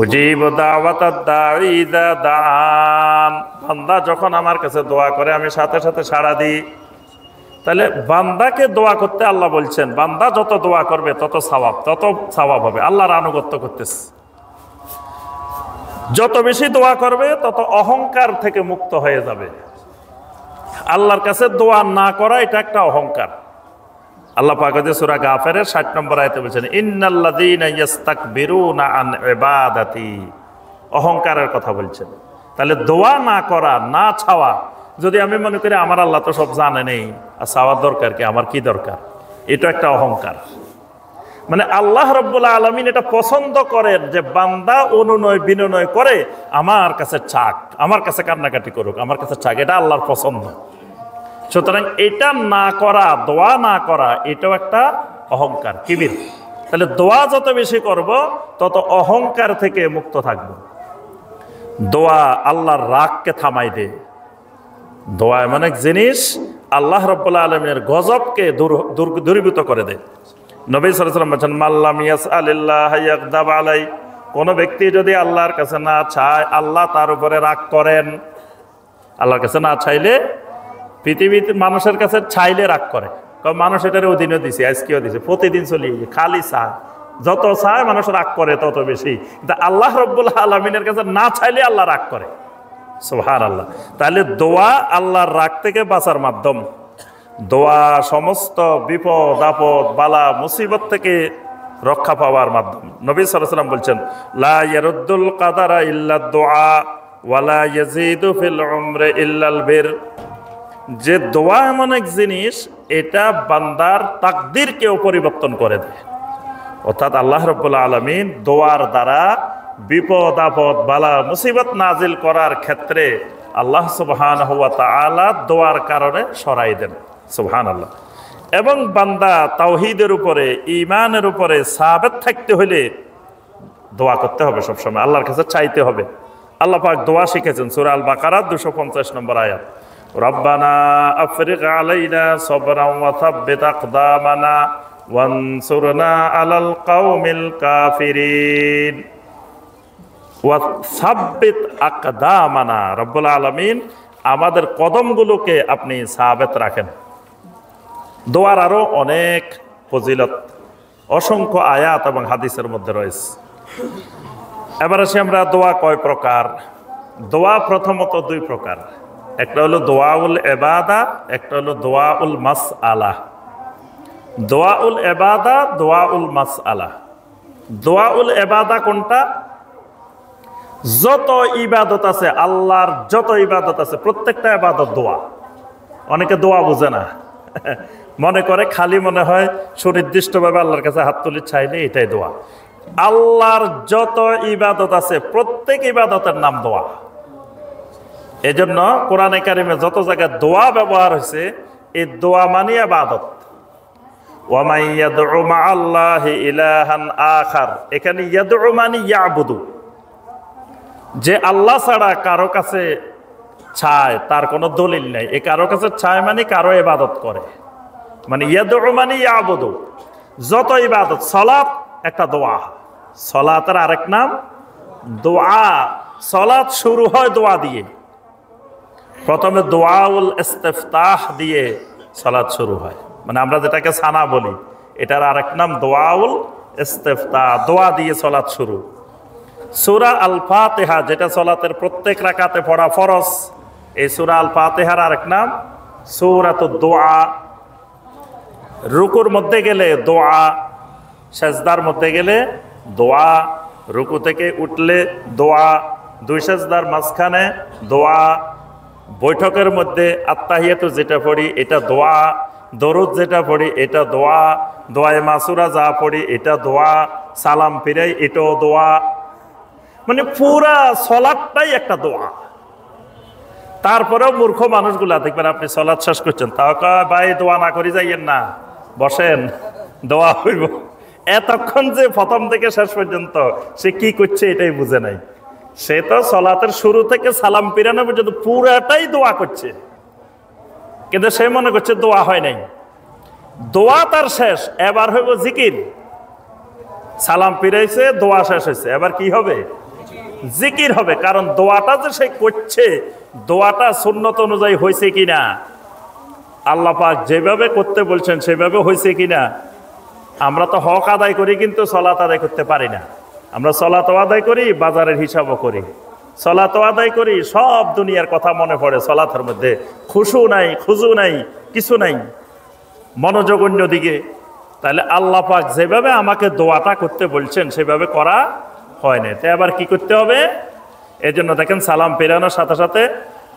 উজিবু দাওয়াতাদ দাঈ ইযা দাআন, বান্দা যখন আমার কাছে দোয়া করে আমি সাথে সাথে সাড়া দিই। তাহলে বান্দাকে দোয়া করতে আল্লাহ বলছেন, বান্দা যত দোয়া করবে তত সওয়াব হবে, আল্লাহর আনুগত্য করতেছে। যত বেশি দোয়া করবে তত অহংকার থেকে মুক্ত হয়ে যাবে। আল্লাহর কাছে দোয়া না করা এটা একটা অহংকার। আল্লাহ পাক সূরা গাফিরের ৬০ নম্বর আয়াতে বলেছেন ইন্নাল্লাযীনা ইস্তাকবিরুনা আন ইবাদাতি, অহংকারের কথা বলছেন। তাহলে দোয়া না করা, না চাওয়া, যদি আমি মনে করি আমার আল্লাহ তো সব জানে নেই আর চাওয়ার দরকার কি, আমার কি দরকার, এটা একটা অহংকার। মানে আল্লাহ রাব্বুল আলামিন এটা পছন্দ করেন যে বান্দা অনুনয় বিনয় করে আমার কাছে চাক, আমার কাছে কান্নাকাটি করুক, আমার কাছে চাক, এটা আল্লাহর পছন্দ। সুতরাং এটা না করা, দোয়া না করা, এটাও একটা অহংকার, কিবির। তাহলে দোয়া যত বেশি করব তত অহংকার থেকে মুক্ত থাকব। দোয়া আল্লাহর রাগকে থামাই দে। দোয়া এমন এক জিনিস আল্লাহ রাব্বুল আলামিনের গজবকে দূরীভূত করে দেয়। নবী সাল্লাল্লাহু আলাইহি ওয়াসাল্লাম বলেছেন, মাল্লাম ইয়াসআলিল্লাহ ইয়াগদাব আলাই, কোন ব্যক্তি যদি আল্লাহর কাছে না চায় আল্লাহ তার উপরে রাগ করেন। আল্লাহর কাছে না চাইলে পৃথিবীতে মানুষের কাছে চাইলে রাগ করে। কারণ মানুষ এটার অধীনে দিছে, আজকেও দিছে, প্রতিদিন চলে খালি চায়, যত চায় মানুষ রাগ করে তত বেশি। কিন্তু আল্লাহ রাব্বুল আলামিনের কাছে না চাইলে আল্লাহ রাগ করে। সুবহানাল্লাহ। তাহলে দোয়া আল্লাহর রাগ থেকে বাঁচার মাধ্যম। দোয়া সমস্ত বিপদ আপদ বালা মুসিবত থেকে রক্ষা পাওয়ার মাধ্যম। নবী সাল্লাল্লাহু আলাইহি ওয়াসাল্লাম বলছেন, লা ইয়ারুদ্দুল কাদারা ইল্লা দুআ ওয়ালা ইয়াজিদু ফিল উমরি ইল্লাল বির। যে দোয়া এমন এক জিনিস, এটা বান্দার তাকদীরকেও পরিবর্তন করে দেয়। অর্থাৎ আল্লাহ রাব্বুল আলামিন দোয়ার দ্বারা বিপদ আপদ বালা মুসিবত নাজিল করার ক্ষেত্রে আল্লাহ সুবহানাহু ওয়া তাআলা দোয়ার কারণে সরাই দেন। সুবহানাল্লাহ। এবং বান্দা তাওহীদের উপরে ঈমানের উপরে সাবিত থাকতে হলে দোয়া করতে হবে, সবসময় আল্লাহর কাছে চাইতে হবে। আল্লাহ পাক দোয়া শিখেছেন সূরা আল বাকারা 250 নম্বর আয়াত, রব্বানা আফরিগ আলাইনা সাবরান ওয়া সাব্বিত আকদামানা ওয়ানসুরনা আলাল কওমিল কাফিরিন ওয়া সাব্বিত আকদামানা। রব্বুল আলামিন আমাদের কদমগুলোকে আপনি সাবিত রাখেন। দোয়ার আরো অনেক ফজিলত অসংখ্য আয়াত এবং হাদিসের মধ্যে রয়েছে। এবার আসি আমরা দোয়া কয় প্রকার। দোয়া প্রথমত দুই প্রকার, একটা হলো দোয়াউল ইবাদা, একটা হলো দোয়াউল মাসআলা। দোয়াউল ইবাদা, দোয়াউল মাসআলা। দোয়াউল ইবাদা কোনটা? যত ইবাদত আছে, আল্লাহর যত ইবাদত আছে প্রত্যেকটা ইবাদত দোয়া। অনেকে দোয়া বুঝে না, মনে করে খালি মনে হয় সুনির্দিষ্টভাবে আল্লাহর কাছে হাত তুলে চাইলে এটাই দোয়া। আল্লাহর যত ইবাদত আছে প্রত্যেক ইবাদতের নাম দোয়া। এজন্য কোরআনে কারিমে যত জায়গায় দোয়া ব্যবহার হয়েছে, এই দোয়া মানে ইবাদত। ওয়া মান ইয়াদউ মা'আল্লাহি ইলাহান আখার, এখানে ইয়াদউ মানে ইয়াবুদু, যে আল্লাহ ছাড়া কারো কাছে চায় তার কোনো দলিল নাই। এ কারো কাছে চায় মানে কারো ইবাদত করে, মানে ইয়াদউ মানে ইয়াবুদু। যত ইবাদত, সালাত একটা দোয়া, সালাতের আরেক নাম দোয়া। সালাত শুরু হয় দোয়া দিয়ে, প্রথমে দোয়াউল ইস্তিফতাহ দিয়ে সালাত শুরু হয়, মানে আমরা যেটাকে সানা বলি, এটার আরেক নাম দোয়াউল ইস্তিফতাহ, দোয়া দিয়ে সালাত শুরু। সূরা আল ফাতিহা, যেটা সালাতের প্রত্যেক রাকাতে পড়া ফরজ, এই সূরা আল ফাতিহার আরেক নাম সূরাতুদ দোয়া। রুকুর মধ্যে গেলে দোয়া, সেজদার মধ্যে গেলে দোয়া, রুকু থেকে উঠলে দোয়া, দুই সেজদার মাঝখানে দোয়া, বৈঠকের মধ্যে আত্তাহিয়াতু যেটা পড়ি এটা দোয়া, দরুদ যেটা পড়ি এটা দোয়া, দোয়ায়ে মাসুরা যা পড়ি এটা দোয়া, সালাম ফিরাই এটাও দোয়া। মানে পুরা সালাতটাই একটা দোয়া। তারপরেও মূর্খ মানুষগুলা দেখবেন, আপনি সালাত শেষ করছেন, তাও কয় ভাই দোয়া না করি যাইয়েন না, বসেন দোয়া হইব। এতক্ষণ যে প্রথম থেকে শেষ পর্যন্ত সে কি করছে এটাই বুঝে নাই। সে তো সালাতের শুরু থেকে সালাম ফিরানো পর্যন্ত পুরাটাই দোয়া করছে, কিন্তু সে মনে করছে দোয়া হয় নাই। দোয়া তার শেষ, এবার হইব জিকির। সালাম ফিরাইছে, দোয়া শেষ হয়েছে, এবার কি হবে? জিকির হবে। কারণ দোয়াটা যে সে করছে, দোয়াটা সুন্নত অনুযায়ী হয়েছে কিনা, আল্লাহ পাক যেভাবে করতে বলছেন সেভাবে হয়েছে কিনা। আমরা তো হক আদায় করি কিন্তু সালাত আদায় করতে পারি না। আমরা সালাত আদায় করি, বাজারের হিসাবও করি, সালাত আদায় করি, সব দুনিয়ার কথা মনে পড়ে সালাতের মধ্যে, খুশু নাই, খুজু নাই, কিছু নাই, মনোযোগ অন্যদিকে। তাহলে আল্লাহ পাক যেভাবে আমাকে দোয়াটা করতে বলছেন সেভাবে করা হয় না। তাই আবার কি করতে হবে? এই জন্য দেখেন সালাম ফেরানোর সাথে সাথে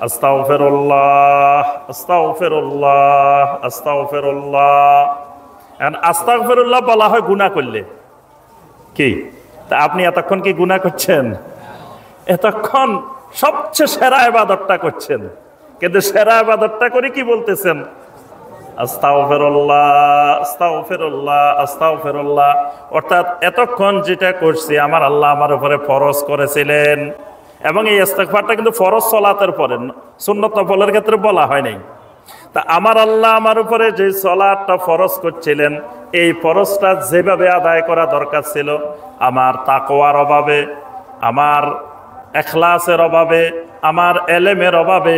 আস্তাগফিরুল্লাহ, আস্তাগফিরুল্লাহ, আস্তাগফিরুল্লাহ। এখন আস্তাগফিরুল্লাহ বলা হয় গুনাহ করলে। কি তা আপনি এতক্ষণ কি গুনাহ করছেন? এতক্ষণ সবচেয়ে সেরা ইবাদতটা করছেন, কিন্তু সেরা ইবাদতটা করে কি বলতেছেন? আস্তাগফিরুল্লাহ, আস্তাগফিরুল্লাহ, আস্তাগফিরুল্লাহ। অর্থাৎ এতক্ষণ যেটা করছি আমার আল্লাহ আমার উপরে ফরজ করেছিলেন, এবং এই ইস্তেগফারটা কিন্তু ফরজ সালাতের পরে, সুন্নত নফলের ক্ষেত্রে বলা হয় নাই। তা আমার আল্লাহ আমার উপরে যে সালাতটা ফরজ করছিলেন, এই ফরজটা যেভাবে আদায় করা দরকার ছিল, আমার তাকওয়ার অভাবে, আমার ইখলাসের অভাবে, আমার এলেমের অভাবে,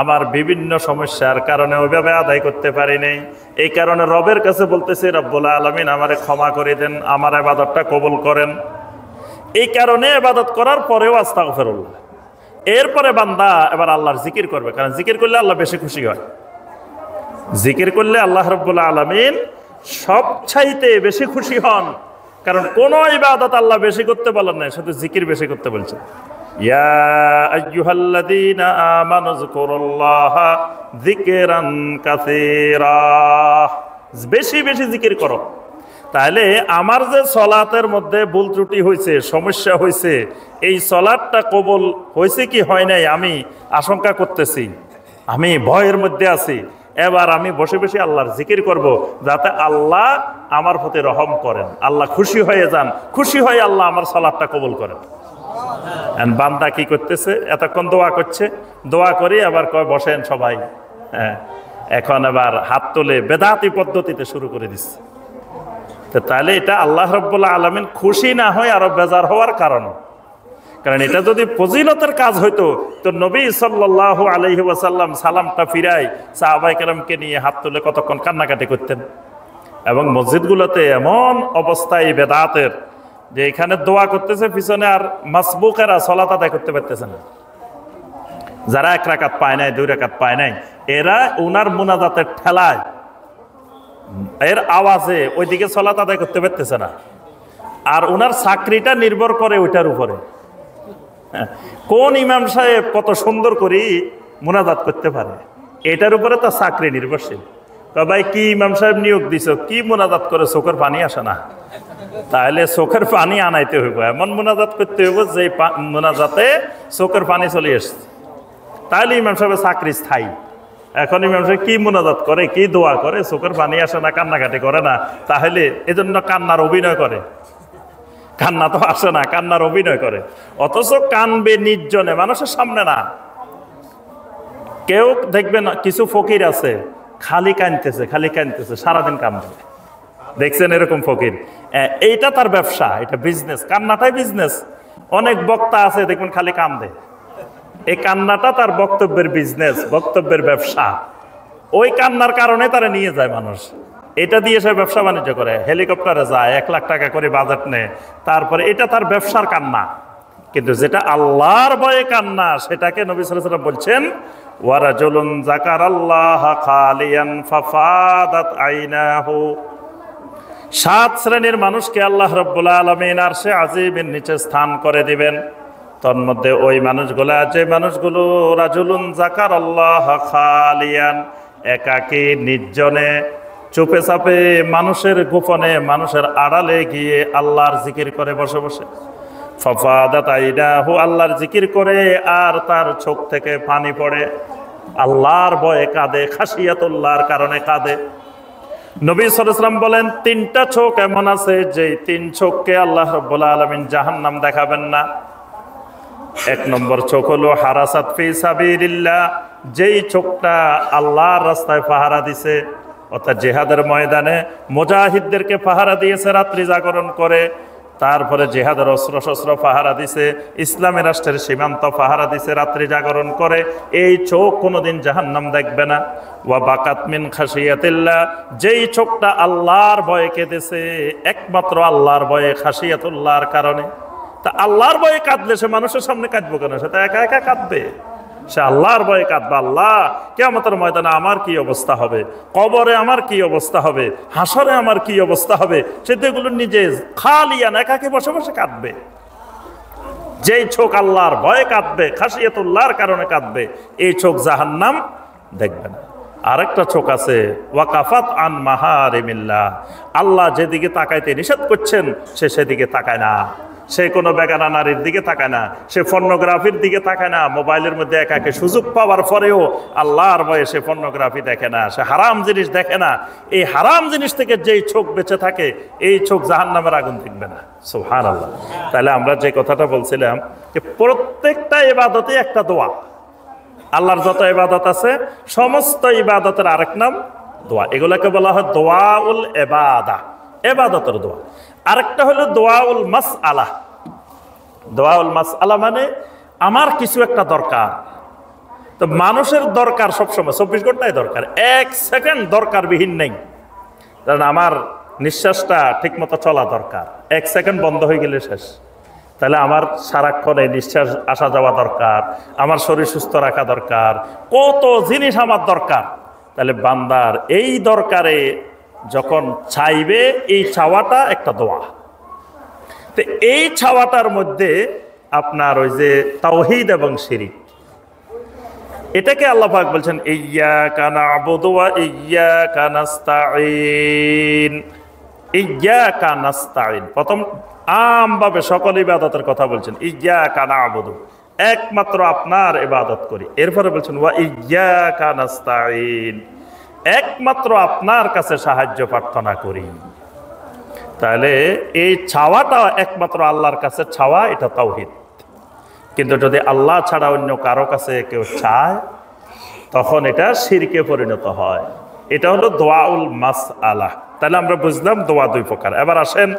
আমার বিভিন্ন সমস্যার কারণে ওইভাবে আদায় করতে পারি নাই। এই কারণে রবের কাছে বলতেছি, রব্বুল আলামিন আমারে ক্ষমা করে দেন, আমার ইবাদতটা কবুল করেন। এই কারণে ইবাদত করার পরেও আস্তাগফিরুল্লাহ। এরপরে বান্দা এবার আল্লাহর জিকির করবে, কারণ জিকির করলে আল্লাহ বেশি খুশি হয়। জিকির করলে আল্লাহ রাব্বুল আলামিন সবচাইতে বেশি খুশি হন, কারণ কোন ইবাদত আল্লাহ বেশি করতে বলেন না, শুধু জিকির বেশি করতে বলছেন। ইয়া আইয়ুহাল্লাযীনা আমানু যিকুরুল্লাহা যিকরান কাসীরা, বেশি বেশি জিকির করো। তাহলে আমার যে সলাতের মধ্যে ভুল ত্রুটি হয়েছে, সমস্যা হয়েছে, এই সলাতটা কবুল হয়েছে কি হয় নাই আমি আশঙ্কা করতেছি, আমি ভয়ের মধ্যে আছি। এবার আমি বসে বসে আল্লাহর জিকির করব, যাতে আল্লাহ আমার প্রতি রহম করেন, আল্লাহ খুশি হয়ে যান, খুশি হয়ে আল্লাহ আমার সালাতটা কবুল করেন। বান্দা কি করতেছে, এতক্ষণ দোয়া করছে, দোয়া করে আবার কয় বসেন সবাই, হ্যাঁ এখন এবার হাত তুলে বেদাতি পদ্ধতিতে শুরু করে দিচ্ছে। তাহলে এটা আল্লাহ রাব্বুল আলামিন খুশি না হয় আরো বেজার হওয়ার কারণ। কারণ এটা যদি ফজিলতের কাজ হইতো, তো নবী সাল্লাল্লাহু আলাইহি ওয়াসাল্লাম সালামটা ফিরাই সাহাবায়ে কেরামকে নিয়ে হাত তুলে কতক্ষণ কান্নাকাটি করতেন। এবং মসজিদগুলোতে এমন অবস্থায় বেদাতের, যে এখানে দোয়া করতেছে পিছনে আর মাসবুকেরা সালাত আদায় করতে পারতেছে না। যারা 1 রাকাত পায় নাই, 2 রাকাত পায় নাই, এরা উনার মুনাজাতের ঠেলায়, এর আওয়াজে ওইদিকে সালাত আদায় করতে পারতেছে না। আর উনার চাকরিটা নির্ভর করে ওইটার উপরে, কোন ইমাম সাহেব কত সুন্দর করে মুনাজাত করতে পারে, এটার উপরে তার চাকরি নির্ভরশীল। ভাই কি ইমাম সাহেব নিয়োগ দিছ, কি মুনাজাত করে চোখের পানি আসে না, তাহলে চোখের পানি আনাইতে হইব, এমন মুনাজাত করতে হইব যে মুনাজাতে চোখের পানি চলে এসছে, তাহলে ইমাম সাহেবের চাকরি স্থায়ী। এখন ইমাম সাহেব কি মুনাজাত করে, কি দোয়া করে, চোখের পানি আসে না, কান্নাকাটি করে না, তাহলে এজন্য কান্নার অভিনয় করে। কান্না তো আসে না, কান্নার অভিনয় করে, অথচ কানবে নির্জনে, মানুষের সামনে না। কেউ দেখবেন কিছু ফকির আছে খালি কানতেছে, খালি কানতেছে, সারাদিন কান্দে, দেখছেন এরকম ফকির, এইটা তার ব্যবসা, এটা বিজনেস, কান্নাটাই বিজনেস। অনেক বক্তা আছে দেখবেন খালি কান্দে, এই কান্নাটা তার বক্তব্যের বিজনেস, বক্তব্যের ব্যবসা। ওই কান্নার কারণে তারা নিয়ে যায় মানুষ, এটা দিয়ে সে ব্যবসা বাণিজ্য করে, হেলিকপ্টারে যায়, 1 লাখ টাকা করে বাজেট নেয়, তারপরে এটা তার ব্যবসার কান্না। কিন্তু যেটা আল্লাহর ভয়ে কান্না, সেটাকে নবী সাল্লাল্লাহু আলাইহি ওয়াসাল্লাম বলছেন, ওয়ারাজুলুন যাকারাল্লাহ খালিয়ান ফাফাদাত আইনাহু। 7 শ্রেণীর মানুষকে আল্লাহ রাব্বুল আলামিন আরশে আজিমের নিচে স্থান করে দিবেন। তন্মধ্যে ওই মানুষগুলা, যে মানুষগুলো রাজুলুন যাকারাল্লাহ খালিয়ান, একাকী নির্জনে চুপে চাপে মানুষের গোপনে, মানুষের আড়ালে গিয়ে আল্লাহর জিকির করে বসে বসে। ফাফাদাত আইনাহু, আল্লাহর জিকির করে আর তার চোখ থেকে পানি পড়ে, আল্লাহর ভয়ে কাঁদে, খাশিয়াতুল্লাহর কারণে কাঁদে। নবী সাল্লাল্লাহু আলাইহি ওয়াসাল্লাম বলেন 3টা চোখ এমন আছে যে 3 চোখকে আল্লাহ রাব্বুল আলামিন জাহান্নাম দেখাবেন না। 1 নম্বর চোখ হলো হারাসাত ফি সাবিলিল্লাহ, যেই চোখটা আল্লাহর রাস্তায় পাহারা দিছে, অর্থাৎ জিহাদের ময়দানে মুজাহিদদেরকে পাহারা দিয়েছে, রাত্রি জাগরণ করে, তারপরে জিহাদের অস্ত্র শস্ত্র পাহারা দিছে, ইসলামী রাষ্ট্রের সীমান্ত পাহারা দিছে, রাত্রি জাগরণ করে, এই চোখ কোনোদিন জাহান্নাম দেখবে না। ওয়া বাকাত মিন খাশিয়াতিল্লাহ, যেই চোখটা আল্লাহর ভয়ে কেঁদেছে, একমাত্র আল্লাহর ভয়ে, খাশিয়াতুল্লাহর কারণে। তা আল্লাহর ভয়ে কাঁদলে সে মানুষের সামনে কাঁদবো কেন, সে তো একা একা কাঁদবে, সে আল্লাহর ভয়ে কাঁদবে। আল্লাহ কিয়ামতের ময়দানে আমার কি অবস্থা হবে, কবরে আমার কি অবস্থা হবে, হাসরে আমার কি অবস্থা হবে, সে তো এগুলো নিজে খালিয়ান একাকে বসে বসে কাঁদবে। যেই চোখ আল্লাহর ভয়ে কাঁদবে, খাশিয়াতুল্লাহর কারণে কাঁদবে, এই চোখ জাহান্নাম দেখবে না। আরেকটা চোখ আছে ওয়াকাফাত আন মাহারিমিল্লাহ, আল্লাহ যেদিকে তাকাইতে নিষেধ করছেন সে সেদিকে তাকায় না, সে কোনো বেগানা নারীর দিকে তাকায় না, সে পর্নোগ্রাফির দিকে তাকায় না, মোবাইলের মধ্যে একাকে সুযোগ পাওয়ার পরেও আল্লাহর ভয়ে সে পর্নোগ্রাফি দেখে না, সে হারাম জিনিস দেখে না। এই হারাম জিনিস থেকে যেই চোখ বেঁচে থাকে এই চোখ জাহান্নামের আগুন দেখবে না। সুবহানাল্লাহ। তাহলে আমরা যে কথাটা বলছিলাম যে প্রত্যেকটা ইবাদতে একটা দোয়া। আল্লাহর যত ইবাদত আছে সমস্ত ইবাদতের আরেক নাম দোয়া। এগুলোকে বলা হয় দোয়াউল ইবাদা, ইবাদতের দোয়া। আরেকটা হলো দোয়াউল মাসআলা। দোয়াউল মাসআলা মানে আমার কিছু একটা দরকার। তো মানুষের দরকার সবসময় 24 ঘন্টায় দরকার, 1 সেকেন্ড দরকার বিহীন নেই। কারণ আমার নিঃশ্বাসটা ঠিক মতো চলা দরকার, 1 সেকেন্ড বন্ধ হয়ে গেলে শেষ। তাহলে আমার সারাক্ষণ এই নিঃশ্বাস আসা যাওয়া দরকার, আমার শরীর সুস্থ রাখা দরকার, কত জিনিস আমার দরকার। তাহলে বান্দার এই দরকারে যখন চাইবে, এই চাওয়াটা একটা দোয়া। তো এই চাওয়াটার মধ্যে আপনার ওই যে তাওহীদ এবং শিরিক, এটাকে আল্লাহ পাক বলছেন ইয়্যাকা না'বুদু ওয়া ইয়্যাকা নাস্তাঈন। ইয়্যাকা নাস্তাঈন প্রথম আমভাবে সকল ইবাদতের কথা বলছেন। ইয়্যাকা না'বুদু, একমাত্র আপনার ইবাদত করি। এরপরে বলছেন ওয়া ইয়্যাকা নাস্তাঈন, একমাত্র আপনার কাছে সাহায্য প্রার্থনা করি। তাহলে এই চাওয়াটা একমাত্র আল্লাহর কাছে চাওয়া, এটা তাওহীদ। কিন্তু যদি আল্লাহ ছাড়া অন্য কারো কাছে কেউ চায় তখন এটা শিরকে পরিণত হয়। এটা হলো দোয়াউল মাসআলা। তাহলে আমরা বুঝলাম দোয়া দুই প্রকার। এবার আসেন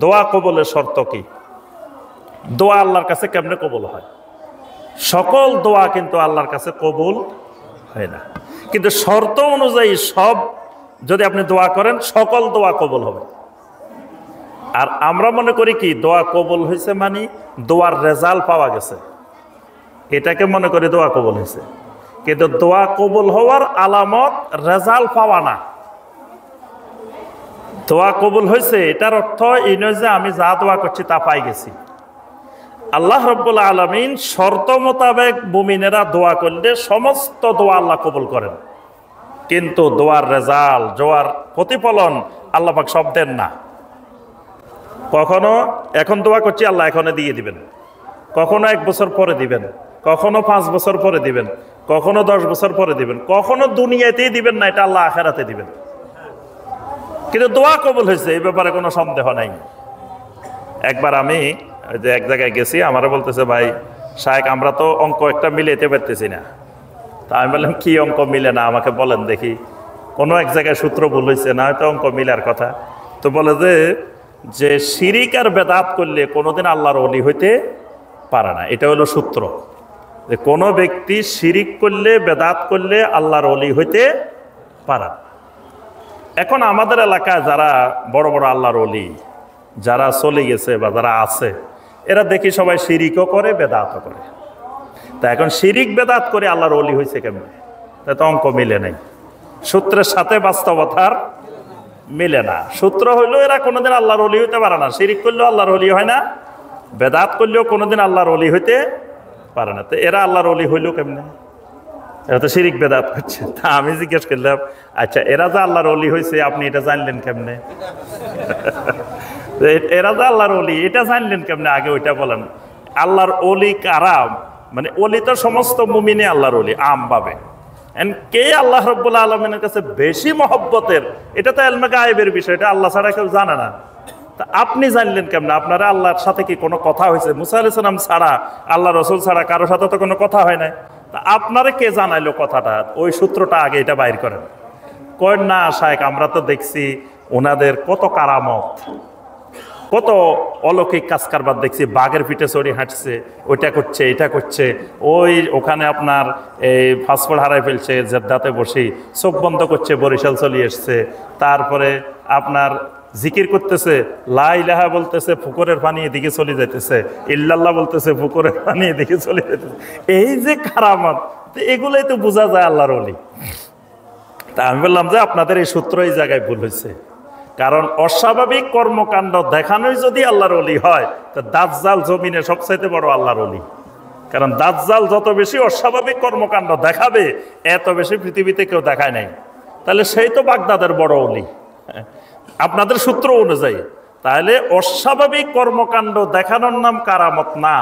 দোয়া কবুলের শর্ত কি। দোয়া আল্লাহর কাছে কেমনে কবুল হয়? সকল দোয়া কিন্তু আল্লাহর কাছে কবুল হয় না, কিন্তু শর্ত অনুযায়ী সব যদি আপনি দোয়া করেন সকল দোয়া কবুল হবে। আর আমরা মনে করি কি দোয়া কবুল হয়েছে মানে দোয়ার রেজাল্ট পাওয়া গেছে, এটাকে মনে করি দোয়া কবুল হয়েছে। কিন্তু দোয়া কবুল হওয়ার আলামত রেজাল্ট পাওয়া না। দোয়া কবুল হয়েছে এটার অর্থ এই নয় যে আমি যা দোয়া করছি তা পাই গেছি। আল্লাহ রাব্বুল আলামিন শর্ত মোতাবেক মুমিনেরা দোয়া করলে সমস্ত দোয়া আল্লাহ কবুল করেন, কিন্তু দোয়ার রেজাল্ট, দোয়ার প্রতিফলন আল্লাহ পাক সব দেন না। কখনো এখন দোয়া করছি আল্লাহ এখনো দিয়ে দিবেন, কখনো 1 বছর পরে দিবেন, কখনো 5 বছর পরে দিবেন, কখনো 10 বছর পরে দিবেন, কখনো দুনিয়াতেই দিবেন না, এটা আল্লাহ আখিরাতে দিবেন। কিন্তু দোয়া কবুল হয়েছে এই ব্যাপারে কোনো সন্দেহ নাই। একবার আমি যে এক জায়গায় গেছি, আমারও বলতেছে ভাই শায়েখ আমরা তো অঙ্ক একটা মিলাইতে পারতেছি না। তা আমি বললাম কি অঙ্ক মিলে না আমাকে বলেন দেখি, কোনো এক জায়গায় সূত্র ভুল হয়েছে না, হয়তো অঙ্ক মিলার কথা। তো বলে যে শিরিক আর বেদাত করলে কোনোদিন আল্লাহর ওলি হইতে পারে না। এটা হলো সূত্র, যে কোনো ব্যক্তি শিরিক করলে বেদাত করলে আল্লাহর ওলি হইতে পারে না। এখন আমাদের এলাকায় যারা বড় বড় আল্লাহর ওলি যারা চলে গেছে বা যারা আছে, এরা দেখি সবাই শিরিকও করে বেদাতও করে। তা এখন শিরিক বেদাত করে আল্লাহর ওলি হয়েছে কেমন? তা তো অঙ্ক মিলে নাই, সূত্রের সাথে বাস্তবতার মিলে না। সূত্র হইলো এরা কোনোদিন আল্লাহর ওলি হইতে পারে না। শিরিক করলেও আল্লাহর ওলি হয় না, বেদাত করলেও কোনোদিন আল্লাহর ওলি হইতে পারে না। তো এরা আল্লাহর ওলি হইলো কেমনে? এরা তো শিরিক বেদাত করছে। তা আমি জিজ্ঞেস করলাম আচ্ছা এরা যে আল্লাহর ওলি হয়েছে আপনি এটা জানলেন কেমনে? এরা যে আল্লাহর ওলি এটা জানলেন কেমনে? আগে ওইটা বলেন। আল্লাহর ওলি কারা? মানে ওলি তো সমস্ত মুমিনে আল্লাহর ওলি আমভাবে। কে আল্লাহ রাব্বুল আলামিনের কাছে বেশি মহব্বতের, এটা তো ইলমে গায়েবের বিষয়, এটা আল্লাহ ছাড়া কেউ জানে না। তা আপনি জানলেন কেমনে? আপনারা আল্লাহর সাথে কি কোনো কথা হয়েছে? মুসা আলাইহিস সালাম ছাড়া, আল্লাহ রসুল ছাড়া কারোর সাথে তো কোনো কথা হয় না। তা আপনারা কে জানাইলো কথাটা? ওই সূত্রটা আগে এটা বাইর করেন। কয় না শায়েখ আমরা তো দেখছি ওনাদের কত কারামত, কত অলৌকিক কাজ কারবার দেখছি, বাঘের পিঠে চড়ি হাঁটছে, ওইটা করছে এটা করছে, ওখানে আপনার এই পাসপোর্ট হারাই ফেলছে জেদ্দাতে বসে, চোখ বন্ধ করছে বরিশাল চলে এসছে, তারপরে আপনার জিকির করতেছে, লা ইলাহা বলতেছে পুকুরের পানি এদিকে চলে যাইতেছে, ইল্লাল্লাহ বলতেছে পুকুরের পানি এদিকে চলে যাইতেছে। এই যে কারামত, এগুলোই তো বোঝা যায় আল্লাহর ওলি। তা আমি বললাম যে আপনাদের এই সূত্র এই জায়গায় ভুল হয়েছে। কারণ অস্বাভাবিক কর্মকাণ্ড দেখানোই যদি আল্লাহর ওলি হয়, তা দাজ্জাল জমিনে সবচাইতে বড় আল্লাহর ওলি। কারণ দাজ্জাল যত বেশি অস্বাভাবিক কর্মকাণ্ড দেখাবে এত বেশি পৃথিবীতে কেউ দেখায় নাই। তাহলে সেই তো বাগদাদের বড় ওলি আপনাদের সূত্র অনুযায়ী। তাহলে অস্বাভাবিক কর্মকাণ্ড দেখানোর নাম কারামত না,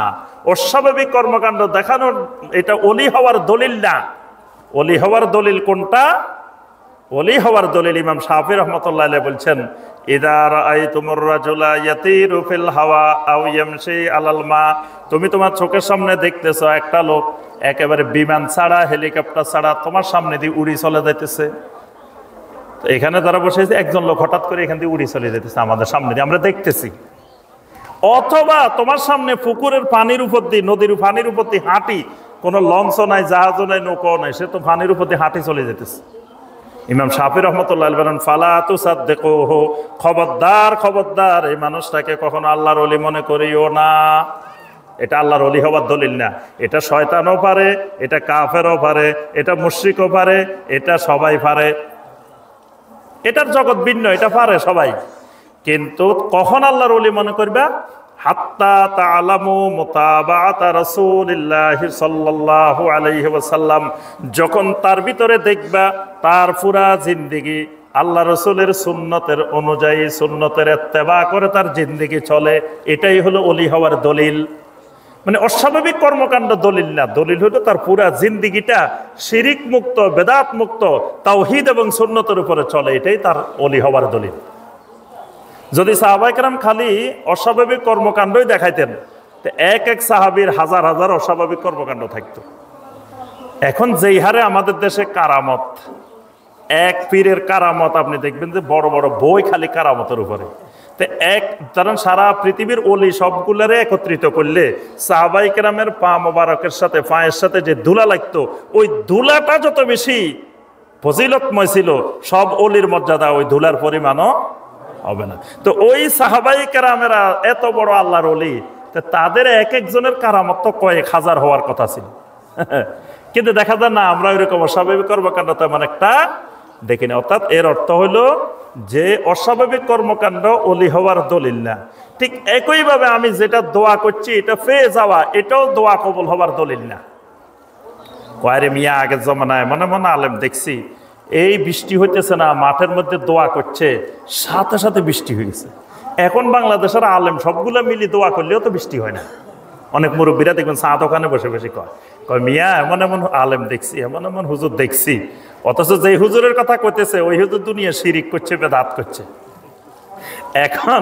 অস্বাভাবিক কর্মকাণ্ড দেখানোর এটা ওলি হওয়ার দলিল না। ওলি হওয়ার দলিল কোনটা? ওলি হওয়ার দলিল ইমাম শাফি রহমতুল্লাহ আলাইহি বলছেন, ইযা রাআইতুমুর রাজুলা ইয়াতিরু ফিল হাওয়া আও ইয়ামশি আলাল মা, তুমি তোমার চোখের সামনে দেখতেছো একটা লোক একেবারে বিমান ছাড়া, হেলিকপ্টার ছাড়া তোমার সামনে দিয়ে উড়ি চলে যাইতেছে। এখানে যারা বসে আছে, একজন লোক হঠাৎ করে এখান দিয়ে উড়ি চলে যেতেছে আমাদের সামনে দিয়ে, আমরা দেখতেছি। অথবা তোমার সামনে পুকুরের পানির উপর দিয়ে, নদীর পানির উপর দিয়ে হাঁটি, কোনো লঞ্চও নাই, জাহাজও নাই, নৌকাও নাই, সে তো পানির উপর দিয়ে হাঁটি চলে যেতেছে। ইমাম শাফি রহমতুল্লাহ বলেন, ফালা তুসাদ্দিকুহু, খবরদার খবরদার, এই মানুষটাকে কখনো আল্লাহর ওলি মনে করিও না। এটা আল্লাহর ওলি হওয়ার দলিল না। এটা শয়তানও পারে, এটা কাফেরও পারে, এটা মুশরিকও পারে, এটা সবাই পারে, এটার জগৎ ভিন্ন, এটা পারে সবাই। কিন্তু কখন আল্লাহর ওলি মনে করবা? হাত্তা তাআলামু মুতাবাআতা রাসূলিল্লাহি সাল্লাল্লাহু আলাইহি ওয়াসাল্লাম, যখন তার ভিতরে দেখবা তার পুরা জিন্দেগি আল্লাহ রসুলের সুন্নতের অনুযায়ী, সুন্নতের ইত্তেবা করে তার জিন্দেগি চলে, এটাই হলো ওলি হওয়ার দলিল। মানে অস্বাভাবিক কর্মকাণ্ড দলিল না, দলিল হলো তার পুরা জিন্দেগিটা শিরিক মুক্ত, বেদাত মুক্ত, তাওহীদ এবং সুন্নতের উপরে চলে, এটাই তার ওলি হওয়ার দলিল। যদি সাহাবায়ে কেরাম খালি অস্বাভাবিক কর্মকাণ্ডই দেখাইতেন, তো এক এক সাহাবীর হাজার হাজার অস্বাভাবিক কর্মকাণ্ড থাকতো। এখন যেই হারে আমাদের দেশে কারামত, এক পীরের কারামত আপনি দেখবেন যে বড় বড় বই খালি কারামতের উপরে। তো কারণ সারা পৃথিবীর ওলি সবগুলারে একত্রিত করলে সাহাবায়ে কেরামের পা মোবারকের সাথে, পায়ের সাথে যে ধুলা লাগতো, ওই ধুলাটা যত বেশি ফজিলতময় ছিল, সব ওলির মর্যাদা ওই ধুলার পরিমাণও হবে না। তো ওই সাহাবায়ে কেরামেরা এত বড় আল্লাহর ওলি, তাদের এক একজনের কারামত তো কয়েক হাজার হওয়ার কথা ছিল। কিন্তু দেখা যায় না, আমরা ওইরকম অস্বাভাবিক কর্মকাণ্ড তেমন একটা দেখিনি। অর্থাৎ এর অর্থ হইল যে অস্বাভাবিক কর্মকাণ্ড ওলি হওয়ার দলিল না। ঠিক একইভাবে আমি যেটা দোয়া করছি এটা পেয়ে যাওয়া, এটাও দোয়া কবুল হওয়ার দলিল না। কয়ারে মিয়া, আগের জমানায় মনে মনে আলেম দেখছি, এই বৃষ্টি হইতেছে না, মাঠের মধ্যে দোয়া করছে, সাথে সাথে বৃষ্টি হয়ে গেছে। এখন বাংলাদেশের আলেম সবগুলো মিলি দোয়া করলেও তো বৃষ্টি হয় না। অনেক মুরব্বীরা দেখবেন চা দোকানে বসে বসে কয় মিয়া, এমন এমন আলেম দেখছি, এমন এমন হুজুর দেখছি, অথচ যে হুজুরের কথা কইতেছে ওই হুজুর দুনিয়া শিরিক করছে, বেদাত করছে। এখন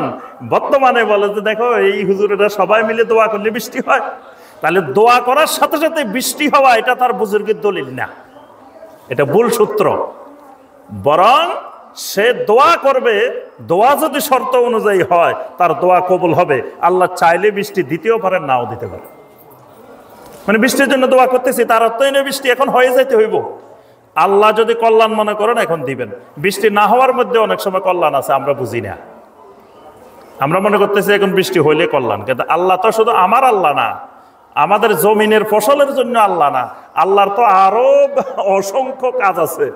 বর্তমানে বলে যে দেখো এই হুজুরেরা সবাই মিলে দোয়া করলে বৃষ্টি হয়, তাহলে দোয়া করার সাথে সাথে বৃষ্টি হওয়া এটা তার বুজুর্গের দলিল না, এটা ভুল সূত্র। বরং সে দোয়া করবে, দোয়া যদি শর্ত অনুযায়ী হয় তার দোয়া কবুল হবে। আল্লাহ চাইলে বৃষ্টি দিতেও পারেন, নাও দিতে পারে। মানে বৃষ্টির জন্য দোয়া করতেছি তার অর্থ না বৃষ্টি এখন হয়ে যাইতে হইব। আল্লাহ যদি কল্যাণ মনে করেন এখন দিবেন। বৃষ্টি না হওয়ার মধ্যে অনেক সময় কল্যাণ আছে, আমরা বুঝি না। আমরা মনে করতেছি এখন বৃষ্টি হইলে কল্যাণ, কিন্তু আল্লাহ তো শুধু আমার আল্লাহ না, আমাদের জমিনের ফসলের জন্য আল্লাহ না, আল্লাহর তো আরো অসংখ্য কাজ আছে।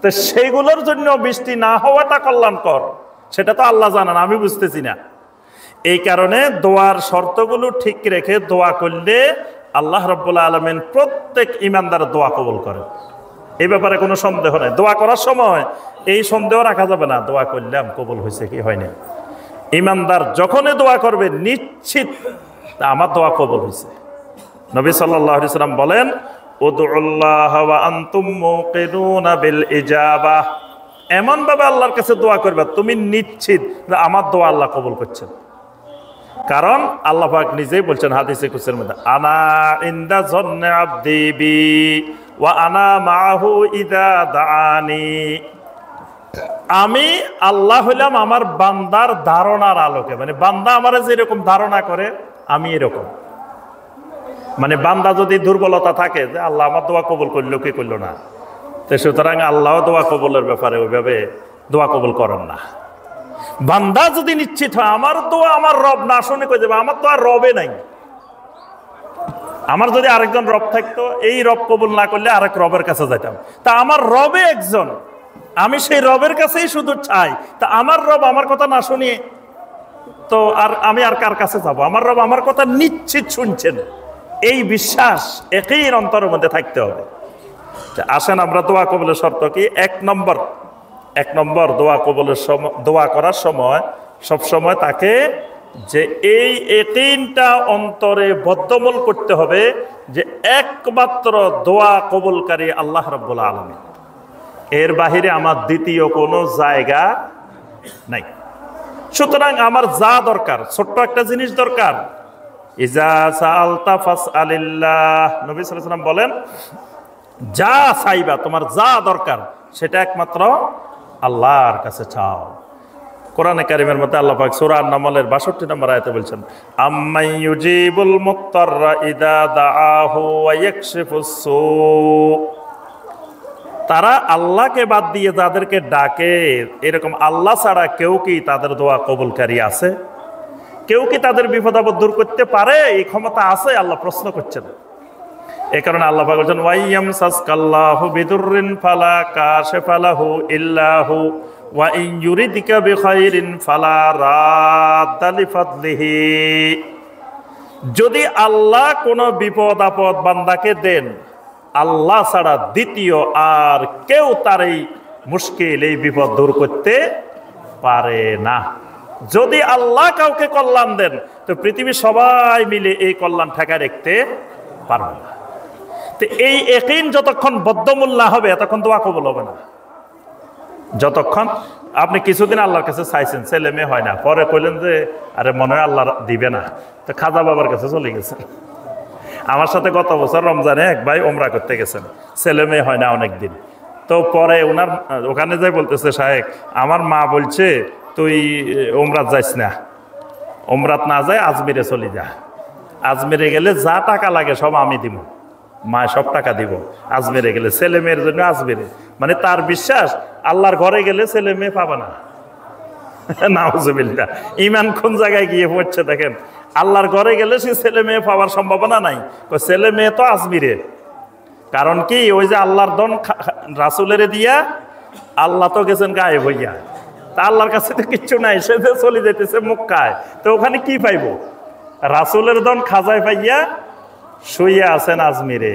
তো সেইগুলোর জন্য বৃষ্টি না হওয়াটা কল্যাণকর, সেটা তো আল্লাহ জানান, আমি বুঝতেছি না। এই কারণে দোয়ার শর্তগুলো ঠিক রেখে দোয়া করলে আল্লাহ রাব্বুল আলামিন প্রত্যেক ইমানদার দোয়া কবুল করেন, এই ব্যাপারে কোনো সন্দেহ নেই। দোয়া করার সময় এই সন্দেহ রাখা যাবে না দোয়া করলাম কবুল হয়েছে কি হয়নি। ইমানদার যখনই দোয়া করবে নিশ্চিত আমার দোয়া কবুল হয়েছে। নবী সাল্লাল্লাহু আলাইহি সাল্লাম বলেন, উদউল্লাহ ওয়া আনতুম মুকিনুনা বিল ইজাবাহ, এমন ভাবে আল্লাহর কাছে দোয়া করবে তুমি নিশ্চিত যে আমার দোয়া আল্লাহ কবুল করছেন। কারণ আল্লাহ পাক নিজেই বলছেন হাদিসে কুদসির মধ্যে, আনা ইনদা যন্নি আবদি বি ওয়া আনা মাআহু ইযা দাআনি, আমি আল্লাহ হইলাম আমার বান্দার ধারণার আলোকে। মানে বান্দা আমারে যেরকম ধারণা করে আমি এরকম। মানে বান্দা যদি দুর্বলতা থাকে যে আল্লাহ আমার দোয়া কবুল করলো কি করলো না, তো সুতরাং আল্লাহ দোয়া কবুলের ব্যাপারে ওইভাবে দোয়া কবুল করেন না। বান্দা যদি নিশ্চিত হয় আমার দোয়া আমার রব না শুনে কই যাবে, আমার তো আর রবে নাই। আমার যদি আরেকজন রব থাকতো, এই রব কবুল না করলে আরেক রবের কাছে যেতাম। তা আমার রবে একজন, আমি সেই রবের কাছেই শুধু চাই। তা আমার রব আমার কথা না শুনিয়ে তো আর আমি আর কার কাছে যাব? আমার রব আমার কথা নিশ্চিত শুনছেন, এই বিশ্বাস একই অন্তরের মধ্যে থাকতে হবে। আসেন আমরা দোয়া কবুলের শর্ত কি? এক নম্বর দোয়া কবুলের সময়, দোয়া করার সময় সবসময় তাকে যে এই ইয়াকিনটা অন্তরে বদ্ধমূল করতে হবে যে একমাত্র দোয়া কবুলকারী আল্লাহ রাব্বুল আলামিন, এর বাহিরে আমার দ্বিতীয় কোনো জায়গা নাই। সুতরাং আমার যা দরকার, ছোট্ট একটা জিনিস দরকার, ইজা সাআলতা ফাসআলিল্লাহ, নবী সাল্লাল্লাহু আলাইহি ওয়াসাল্লাম বলেন যা চাইবা, তোমার যা দরকার সেটা একমাত্র আল্লাহর কাছে চাও। কোরআনে কারিমের মধ্যে আল্লাহ পাক সূরা আন-নামলের 62 নম্বর আয়াতে বলছেন, আম্মাই ইউজিবুল মুত্তাররা ইদা দাআহু ওয়া ইয়াকশিফুস সু, তারা আল্লাহকে বাদ দিয়ে যাদেরকে ডাকে, এরকম আল্লাহ ছাড়া কেউ কি তাদের দোয়া কবুলকারী আছে? কেউ কি তাদের বিপদ আপদ দূর করতে পারে? এই ক্ষমতা আছে? আল্লাহ প্রশ্ন করছেন। এই কারণে আল্লাহ পাক বলেন, ওয়াইয়ামসাসকাল্লাহু বিদুররিন ফালা কাশিফা লাহু ইল্লা হু ওয়া ইন ইউরিদিকা বিখাইরিন ফালা রাদ্দা লিফাদলিহি। যদি আল্লাহ কোনো বিপদ আপদ বান্দাকে দেন, আল্লাহ ছাড়া দ্বিতীয় আর কেউ তার এই মুশকিল, এই বিপদ দূর করতে পারে না। যদি আল্লাহ কাউকে কল্যাণ দেন, তো পৃথিবীর সবাই মিলে এই কল্যাণ ঠেকায় রাখতে পারবে না। তো এই ইয়াকিন যতক্ষণ বদ্ধমূল না হবে, এতক্ষণ দোয়া কবুল হবে না। যতক্ষণ আপনি কিছুদিন আল্লাহর কাছে চাইছেন, ছেলে মেয়ে হয় না, পরে কইলেন যে আরে মনে হয় আল্লাহ দিবে না, তো খাজা বাবার কাছে চলে গেছেন। আমার সাথে গত বছর রমজানে এক ভাই ওমরা করতে গেছেন, ছেলে মেয়ে হয় না অনেকদিন। তো পরে ওনার ওখানে যাই বলতেছে, সাহেব আমার মা বলছে তুই ওমরাত যাইস না, ওমরাত না যায় আজমিরে চলে যা, আজমিরে গেলে যা টাকা লাগে সব আমি দিব, মা সব টাকা দিব আজমিরে গেলে, ছেলে মেয়ের জন্য আজমিরে। মানে তার বিশ্বাস আল্লাহর ঘরে গেলে ছেলে মেয়ে পাবে না। নাউজুবিল্লাহ, ইমান কোন জায়গায় গিয়ে পড়ছে দেখেন। আল্লাহর ঘরে গেলে সে ছেলে মেয়ে পাওয়ার সম্ভাবনা নাই, ছেলে মেয়ে তো আজমিরে। কারণ কি, ওই যে আল্লাহর দন রাসুলের দিয়া, আল্লাহ তো গেছেন গায়েব হইয়া, তা আল্লাহর কাছে তো কিচ্ছু নাই, সে যে চলে যেতেছে মক্কায়, তো ওখানে কি পাইব? রাসুলের দন খাজায় পাইয়া শুইয়া আছেন আজমিরে।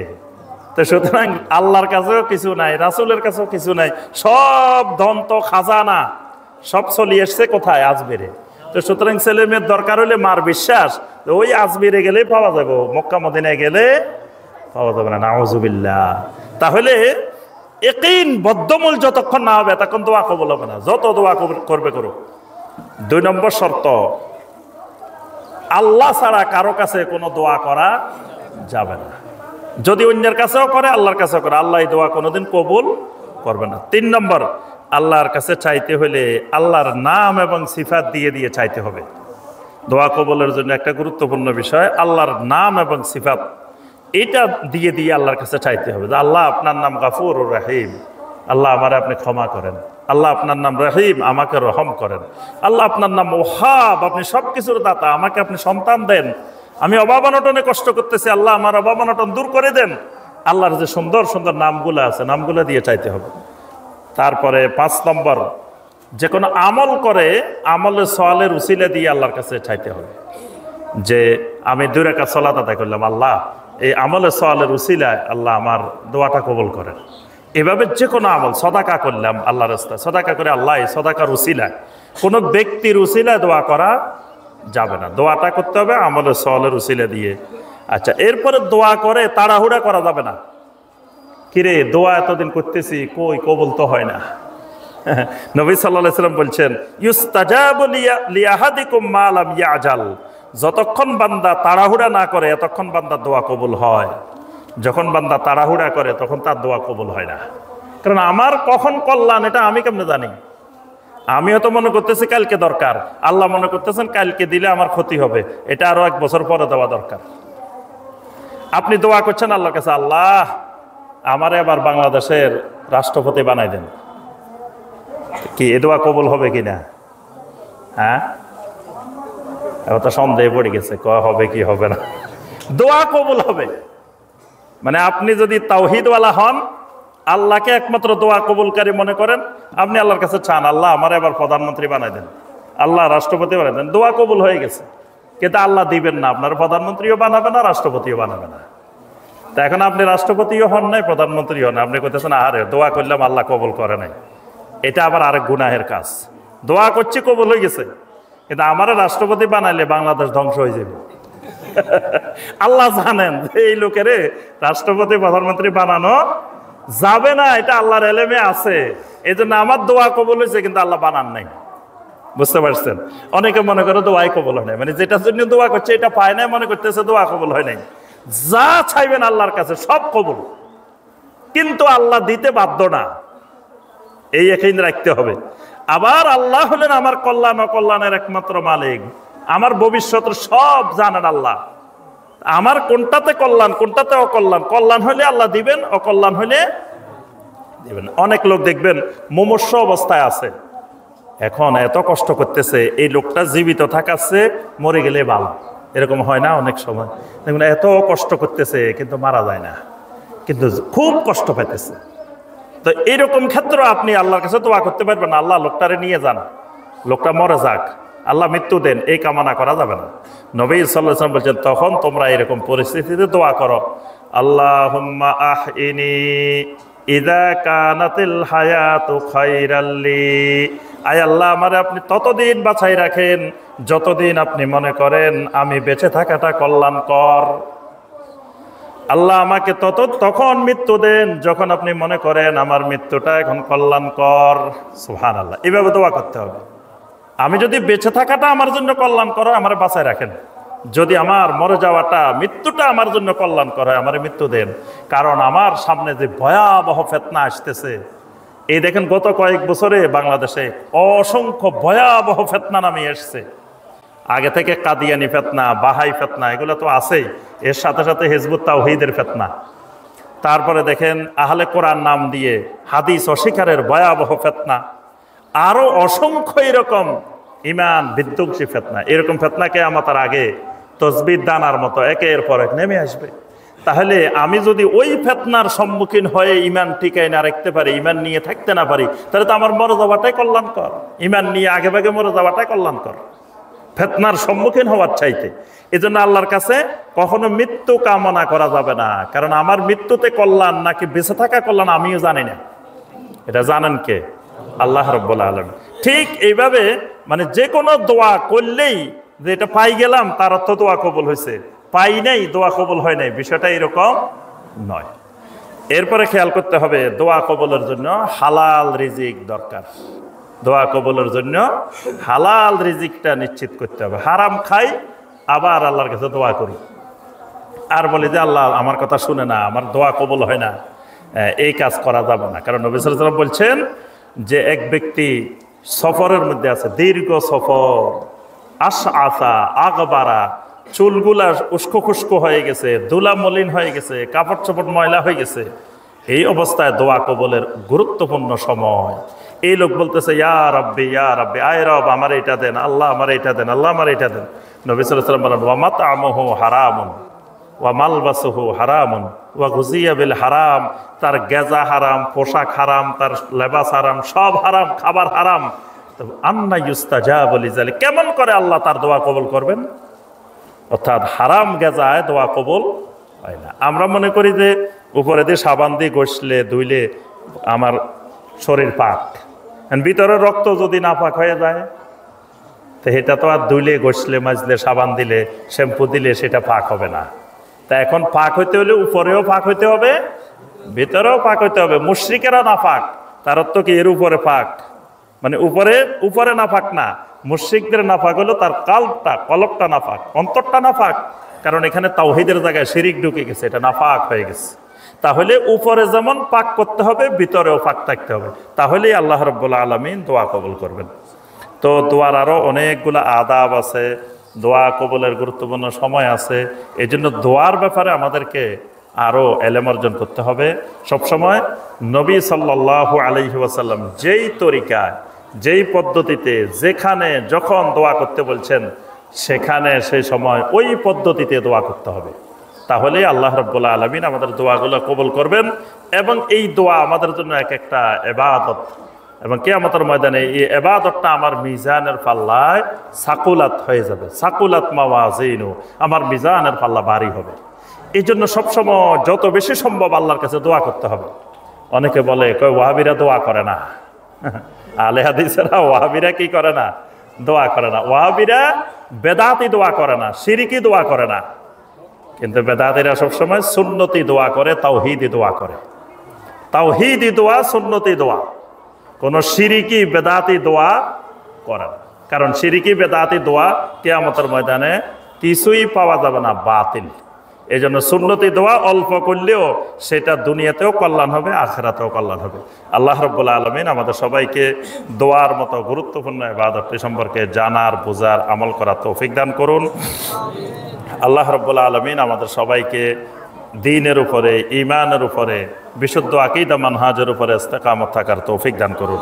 তো সুতরাং আল্লাহর কাছেও কিছু নাই, রাসুলের কাছেও কিছু নাই, সব ধন তো খাজানা সব চলে এসছে কোথায়? আজমিরে। তো সুতরাং ছেলে মেয়ের দরকার হলে মার বিশ্বাস ওই আজমিরে গেলে পাওয়া যাবে, মক্কা মদিনায় গেলে পাওয়া যাবে না। নাউজুবিল্লাহ। তাহলে ইয়াকিন বদ্ধমূল যতক্ষণ না হবে, তখন দোয়া কবুল হবে না, যত দোয়া করবে করো। 2 নম্বর শর্ত, আল্লাহ ছাড়া কারো কাছে কোনো দোয়া করা যাবে না। যদি অন্যের কাছেও করে, আল্লাহর কাছেও করে, আল্লাহ এই দোয়া কোনোদিন কবুল করবে না। 3 নম্বর, আল্লাহর কাছে চাইতে হলে আল্লাহর নাম এবং সিফাত দিয়ে দিয়ে চাইতে হবে। দোয়া কবুলের জন্য একটা গুরুত্বপূর্ণ বিষয় আল্লাহর নাম এবং সিফাত, এটা দিয়ে দিয়ে আল্লাহর কাছে চাইতে হবে। যে আল্লাহ আপনার নাম গাফুর ও রাহিম, আল্লাহ আমারে আপনি ক্ষমা করেন। আল্লাহ আপনার নাম রাহিম, আমাকে রহম করেন। আল্লাহ আপনার নাম ওহাব, আপনি সব কিছুর দাতা, আমাকে আপনি সন্তান দেন। আমি অভাব অনটনে কষ্ট করতেছি, আল্লাহ আমার অভাব অনটন দূর করে দেন। আল্লাহর যে সুন্দর সুন্দর নামগুলো আছে, নামগুলো দিয়ে চাইতে হবে। তারপরে 5 নম্বর, যে কোনো আমল করে আমলের সওয়ালের উসিলা দিয়ে আল্লাহর কাছে চাইতে হবে। যে আমি 2 রাকাত সালাত আদায় করলাম, আল্লাহ এই আমলের সওয়ালের উসিলায় আল্লাহ আমার দোয়াটা কবুল করেন। এভাবে যে কোনো আমল, সদাকা করলাম আল্লাহর রাস্তায়, সদাকা করে আল্লাহ এই সদাকার উসিলায়, কোনো ব্যক্তির উসিলায় দোয়া করা যাবে না। দোয়াটা করতে হবে আমলের সওয়ালের উসিলা দিয়ে। আচ্ছা, এরপরে দোয়া করে তাড়াহুড়া করা যাবে না। কিরে দোয়া এতদিন করতেছি, কই কবুল তো হয় না। নবী সাল্লাল্লাহু আলাইহি ওয়াসাল্লাম বলছেন, ইউস্তাজাবু লিআহাদিকুম মা লাম ইয়াজাল, যতক্ষণ বান্দা তাড়াহুড়া না করে এতক্ষণ বান্দার দোয়া কবুল হয়। যখন বান্দা তাড়াহুড়া করে তখন তার দোয়া কবুল হয় না। কারণ আমার কখন কল্যাণ এটা আমি কেমনে জানি? আমিও তো মনে করতেছি কালকে দরকার, আল্লাহ মনে করতেছেন কালকে দিলে আমার ক্ষতি হবে, এটা আরো 1 বছর পরে দেওয়া দরকার। আপনি দোয়া করছেন আল্লাহর কাছে, আল্লাহ আমারে আবার বাংলাদেশের রাষ্ট্রপতি বানাই দেন, কি এ দোয়া কবুল হবে কিনা? হ্যাঁ, এবার তো সন্দেহে পড়ে গেছে, হবে কি হবে না। দোয়া কবুল হবে মানে আপনি যদি তাওহীদওয়ালা হন, আল্লাহকে একমাত্র দোয়া কবুলকারী মনে করেন, আপনি আল্লাহর কাছে চান আল্লাহ আমারে এবার প্রধানমন্ত্রী বানাই দেন, আল্লাহ রাষ্ট্রপতি বানাই দেন, দোয়া কবুল হয়ে গেছে। কিন্তু আল্লাহ দিবেন না, আপনার প্রধানমন্ত্রীও বানাবে না, রাষ্ট্রপতিও বানাবে না। তা এখন আপনি রাষ্ট্রপতিও হন নাই, প্রধানমন্ত্রীও হন, আপনি করতেছেন আরে দোয়া করলাম আল্লাহ কবুল করে নাই, এটা আবার আরেক গুনাহের কাজ। দোয়া করছি কবুল হয়ে গেছে, কিন্তু আমার রাষ্ট্রপতি বানাইলে বাংলাদেশ ধ্বংস হয়ে যাবে। আল্লাহ জানেন যে এই লোকেরে রাষ্ট্রপতি প্রধানমন্ত্রী বানানো যাবে না, এটা আল্লাহর এলেমে আছে। এই জন্য আমার দোয়া কবুল হয়েছে, কিন্তু আল্লাহ বানান নাই। বুঝতে পারছেন? অনেকে মনে করে দোয়াই কবুল হয় নাই, মানে যেটার জন্য দোয়া করছে এটা পায় নাই, মনে করতেছে দোয়া কবুল হয় নাই। যা চাইবেন আল্লাহর কাছে সব কবুল, কিন্তু আল্লাহ দিতে বাধ্য না, এই একদিন রাখতে হবে। আবার আল্লাহ হলেন আমার কল্যাণ অকল্যাণের একমাত্র মালিক, আমার ভবিষ্যতের সব জানেন আল্লাহ। আমার কোনটাতে কল্যাণ কোনটাতে অকল্যাণ, কল্যাণ হলে আল্লাহ দিবেন, অকল্যাণ হলে দিবেন। অনেক লোক দেখবেন মুমূর্ষ অবস্থায় আছে, এখন এত কষ্ট করতেছে, এই লোকটা জীবিত থাকাচ্ছে মরে গেলে ভালো, এরকম হয় না অনেক সময়? দেখবেন এত কষ্ট করতেছে কিন্তু মারা যায় না, কিন্তু খুব কষ্ট পাইতেছে। তো এইরকম ক্ষেত্রে আপনি আল্লাহর কাছে দোয়া করতে পারবেন না, আল্লাহ লোকটারে নিয়ে যান, লোকটা মরে যাক, আল্লাহ মৃত্যু দেন, এই কামনা করা যাবে না। নবী সাল্লাল্লাহু আলাইহি ওয়াসাল্লাম বলছেন তখন তোমরা এরকম পরিস্থিতিতে দোয়া করো, আল্লাহুম্মা আহইনি ইযা কানাতিল হায়াতু খায়রাল লি, আয় আল্লাহ আমারে আপনি ততদিন বাঁচাই রাখেন যতদিন আপনি মনে করেন আমি বেঁচে থাকাটা কল্যাণকর। আল্লাহ আমাকে তখন মৃত্যু দেন যখন আপনি মনে করেন আমার মৃত্যুটা এখন কল্যাণকর। সুবহানাল্লাহ, এইভাবে দোয়া করতে হবে। আমি যদি বেঁচে থাকাটা আমার জন্য কল্যাণকর হয়, আমার বাঁচায় রাখেন। যদি আমার মরে যাওয়াটা, মৃত্যুটা আমার জন্য কল্যাণকর হয়, আমার মৃত্যু দেন। কারণ আমার সামনে যে ভয়াবহ ফিতনা আসতেছে, এই দেখেন গত কয়েক বছরে বাংলাদেশে অসংখ্য ভয়াবহ ফিতনা নামিয়ে এসছে। আগে থেকে কাদিয়ানি ফিতনা, বাহাই ফিতনা, এগুলো তো আছেই, এর সাথে সাথে হিজবুত তাওহীদের ফিতনা। তারপরে দেখেন আহলে কোরআন নাম দিয়ে হাদিস অস্বীকারের ভয়াবহ ফিতনা, আরো অসংখ্য এরকম ইমান বিধ্বংসী ফিতনা। এরকম ফিতনাকে আমাদের আগে তসবির দানার মতো একের পর এক নেমে আসবে। তাহলে আমি যদি ওই ফিতনার সম্মুখীন হয়ে ইমান টিকাই না রাখতে পারি, ইমান নিয়ে থাকতে না পারি, তাহলে তো আমার মরে যাওয়াটাই কল্যাণকর। ইমান নিয়ে আগে ভাগে মরে যাওয়াটাই কল্যাণকর, ফিতনার সম্মুখীন হওয়ার চাইতে। এই জন্য আল্লাহর কাছে কখনো মৃত্যু কামনা করা যাবে না, কারণ আমার মৃত্যুতে কল্যাণ নাকি বেঁচে থাকা কল্যাণ আমিও জানি না, এটা জানেন কে? আল্লাহ রাব্বুল আলামিন। ঠিক এইভাবে মানে যে কোনো দোয়া করলেই যে এটা পাই গেলাম তার অর্থ দোয়া কবুল হয়েছে, পাই নাই দোয়া কবুল হয় নাই, বিষয়টা এরকম নয়। এরপরে খেয়াল করতে হবে দোয়া কবুলের জন্য হালাল রিজিক দরকার। দোয়া কবুলের জন্য হালাল রিজিকটা নিশ্চিত করতে হবে। হারাম খাই আবার আল্লাহর কাছে দোয়া করি আর বলি যে আল্লাহ আমার কথা শুনে না, আমার দোয়া কবুল হয় না, এই কাজ করা যাবে না। কারণ নবী সাল্লাল্লাহু আলাইহি ওয়াসাল্লাম বলছেন যে এক ব্যক্তি সফরের মধ্যে আছে, দীর্ঘ সফর, আশআসা আগবারা, চুলগুলা উস্কো খুস্কো হয়ে গেছে, ধুলা মলিন হয়ে গেছে, কাপড় চোপড় ময়লা হয়ে গেছে, এই অবস্থায় দোয়া কবুলের গুরুত্বপূর্ণ সময়। এই লোক বলতেছে ইয়া রাব্বি ইয়া রাব্বি, আয় রব আমার এটা দেন, আল্লাহ আমার এটা দেন, আল্লাহ আমার এটা দেন। নবী সাল্লাল্লাহু আলাইহি ওয়াসাল্লাম বলেন ওয়া মাতআমুহু হারামুন ওয়া মালবাসুহু হারামুন ওয়া গুযিয়া বিল হারাম, তার গেজা হারাম, পোশাক হারাম, তার লেবাস হারাম, সব হারাম, খাবার হারাম। আন্না ইউস্তাজাবু লিযালিক, কেমন করে আল্লাহ তার দোয়া কবুল করবেন? অর্থাৎ হারাম গেজায় দোয়া কবুল হয় না। আমরা মনে করি যে উপরে দিয়ে সাবান দিয়ে ঘষলে ধুইলে আমার শরীর পাক, ভিতরে রক্ত যদি না পাক হয়ে যায় তো এটা তো আর ধুইলে ঘষলে মাজলে সাবান দিলে শ্যাম্পু দিলে সেটা পাক হবে না। তা এখন পাক হইতে হলে উপরেও পাক হইতে হবে, ভিতরেও পাক হইতে হবে। মুশরিকেরা না পাক, তার অর্থ কি এর উপরে পাক, মানে উপরে না পাক না, মুশরিকদের না পাক হলো তার কলবটা না পাক, অন্তরটা না পাক। কারণ এখানে তাওহীদের জায়গায় শিরিক ঢুকে গেছে, এটা না পাক হয়ে গেছে। তাহলে উপরে যেমন পাক করতে হবে, ভিতরেও পাক থাকতে হবে, তাহলেই আল্লাহ রাব্বুল আলামিন দোয়া কবুল করবেন। তো দোয়ার আরো অনেকগুলো আদাব আছে, দোয়া কবুলের গুরুত্বপূর্ণ সময় আছে। এই জন্য দোয়ার ব্যাপারে আমাদেরকে আরো এলেম অর্জন করতে হবে। সবসময় নবী সাল্লাল্লাহু আলাইহি ওয়াসাল্লাম যেই তরিকায়, যেই পদ্ধতিতে, যেখানে যখন দোয়া করতে বলছেন সেখানে সেই সময় ওই পদ্ধতিতে দোয়া করতে হবে। তাহলে আল্লাহ রাব্বুল আলামিন আমাদের দোয়াগুলো কবুল করবেন। এবং এই দোয়া আমাদের জন্য এক একটা ইবাদত, এবং কিয়ামতের ময়দানে এই ইবাদতটা আমার মিজানের পাল্লায় সাকুলাত হয়ে যাবে। সাকুলাত মাওয়াজিনু, আমার মিজানের পাল্লা ভারী হবে। এই জন্য সবসময় যত বেশি সম্ভব আল্লাহর কাছে দোয়া করতে হবে। অনেকে বলে ওয়াহাবিরা দোয়া করে না, আলে হাদিসেরা ওয়াহাবিরা কি করে না, দোয়া করে না। ওয়াহাবিরা বেদাতি দোয়া করে না, শিরিকি দোয়া করে না, কিন্তু বেদাতিরা সবসময় সুন্নতি দোয়া করে, তাওহীদি দোয়া করে। তাওহীদি দোয়া, সুন্নতি দোয়া, কোন শিরিকি বেদাতি দোয়া করে না। কারণ শিরিকি বেদাতি দোয়া কিয়ামতের ময়দানে কিছুই পাওয়া যাবে না, বাতিল। এই জন্য সুন্নতি দোয়া অল্প করলেও সেটা দুনিয়াতেও কল্যাণ হবে, আখিরাতেও কল্যাণ হবে। আল্লাহ রাব্বুল আলামিন আমাদের সবাইকে দোয়ার মতো গুরুত্বপূর্ণ ইবাদতটি সম্পর্কে জানার, বোঝার, আমল করার তৌফিক দান করুন। আল্লাহ রাব্বুল আলামিন আমাদের সবাইকে দ্বীনের উপরে, ঈমানের উপরে, বিশুদ্ধ আকীদা মানহাজের উপরে ইস্তেকামত থাকার তৌফিক দান করুন।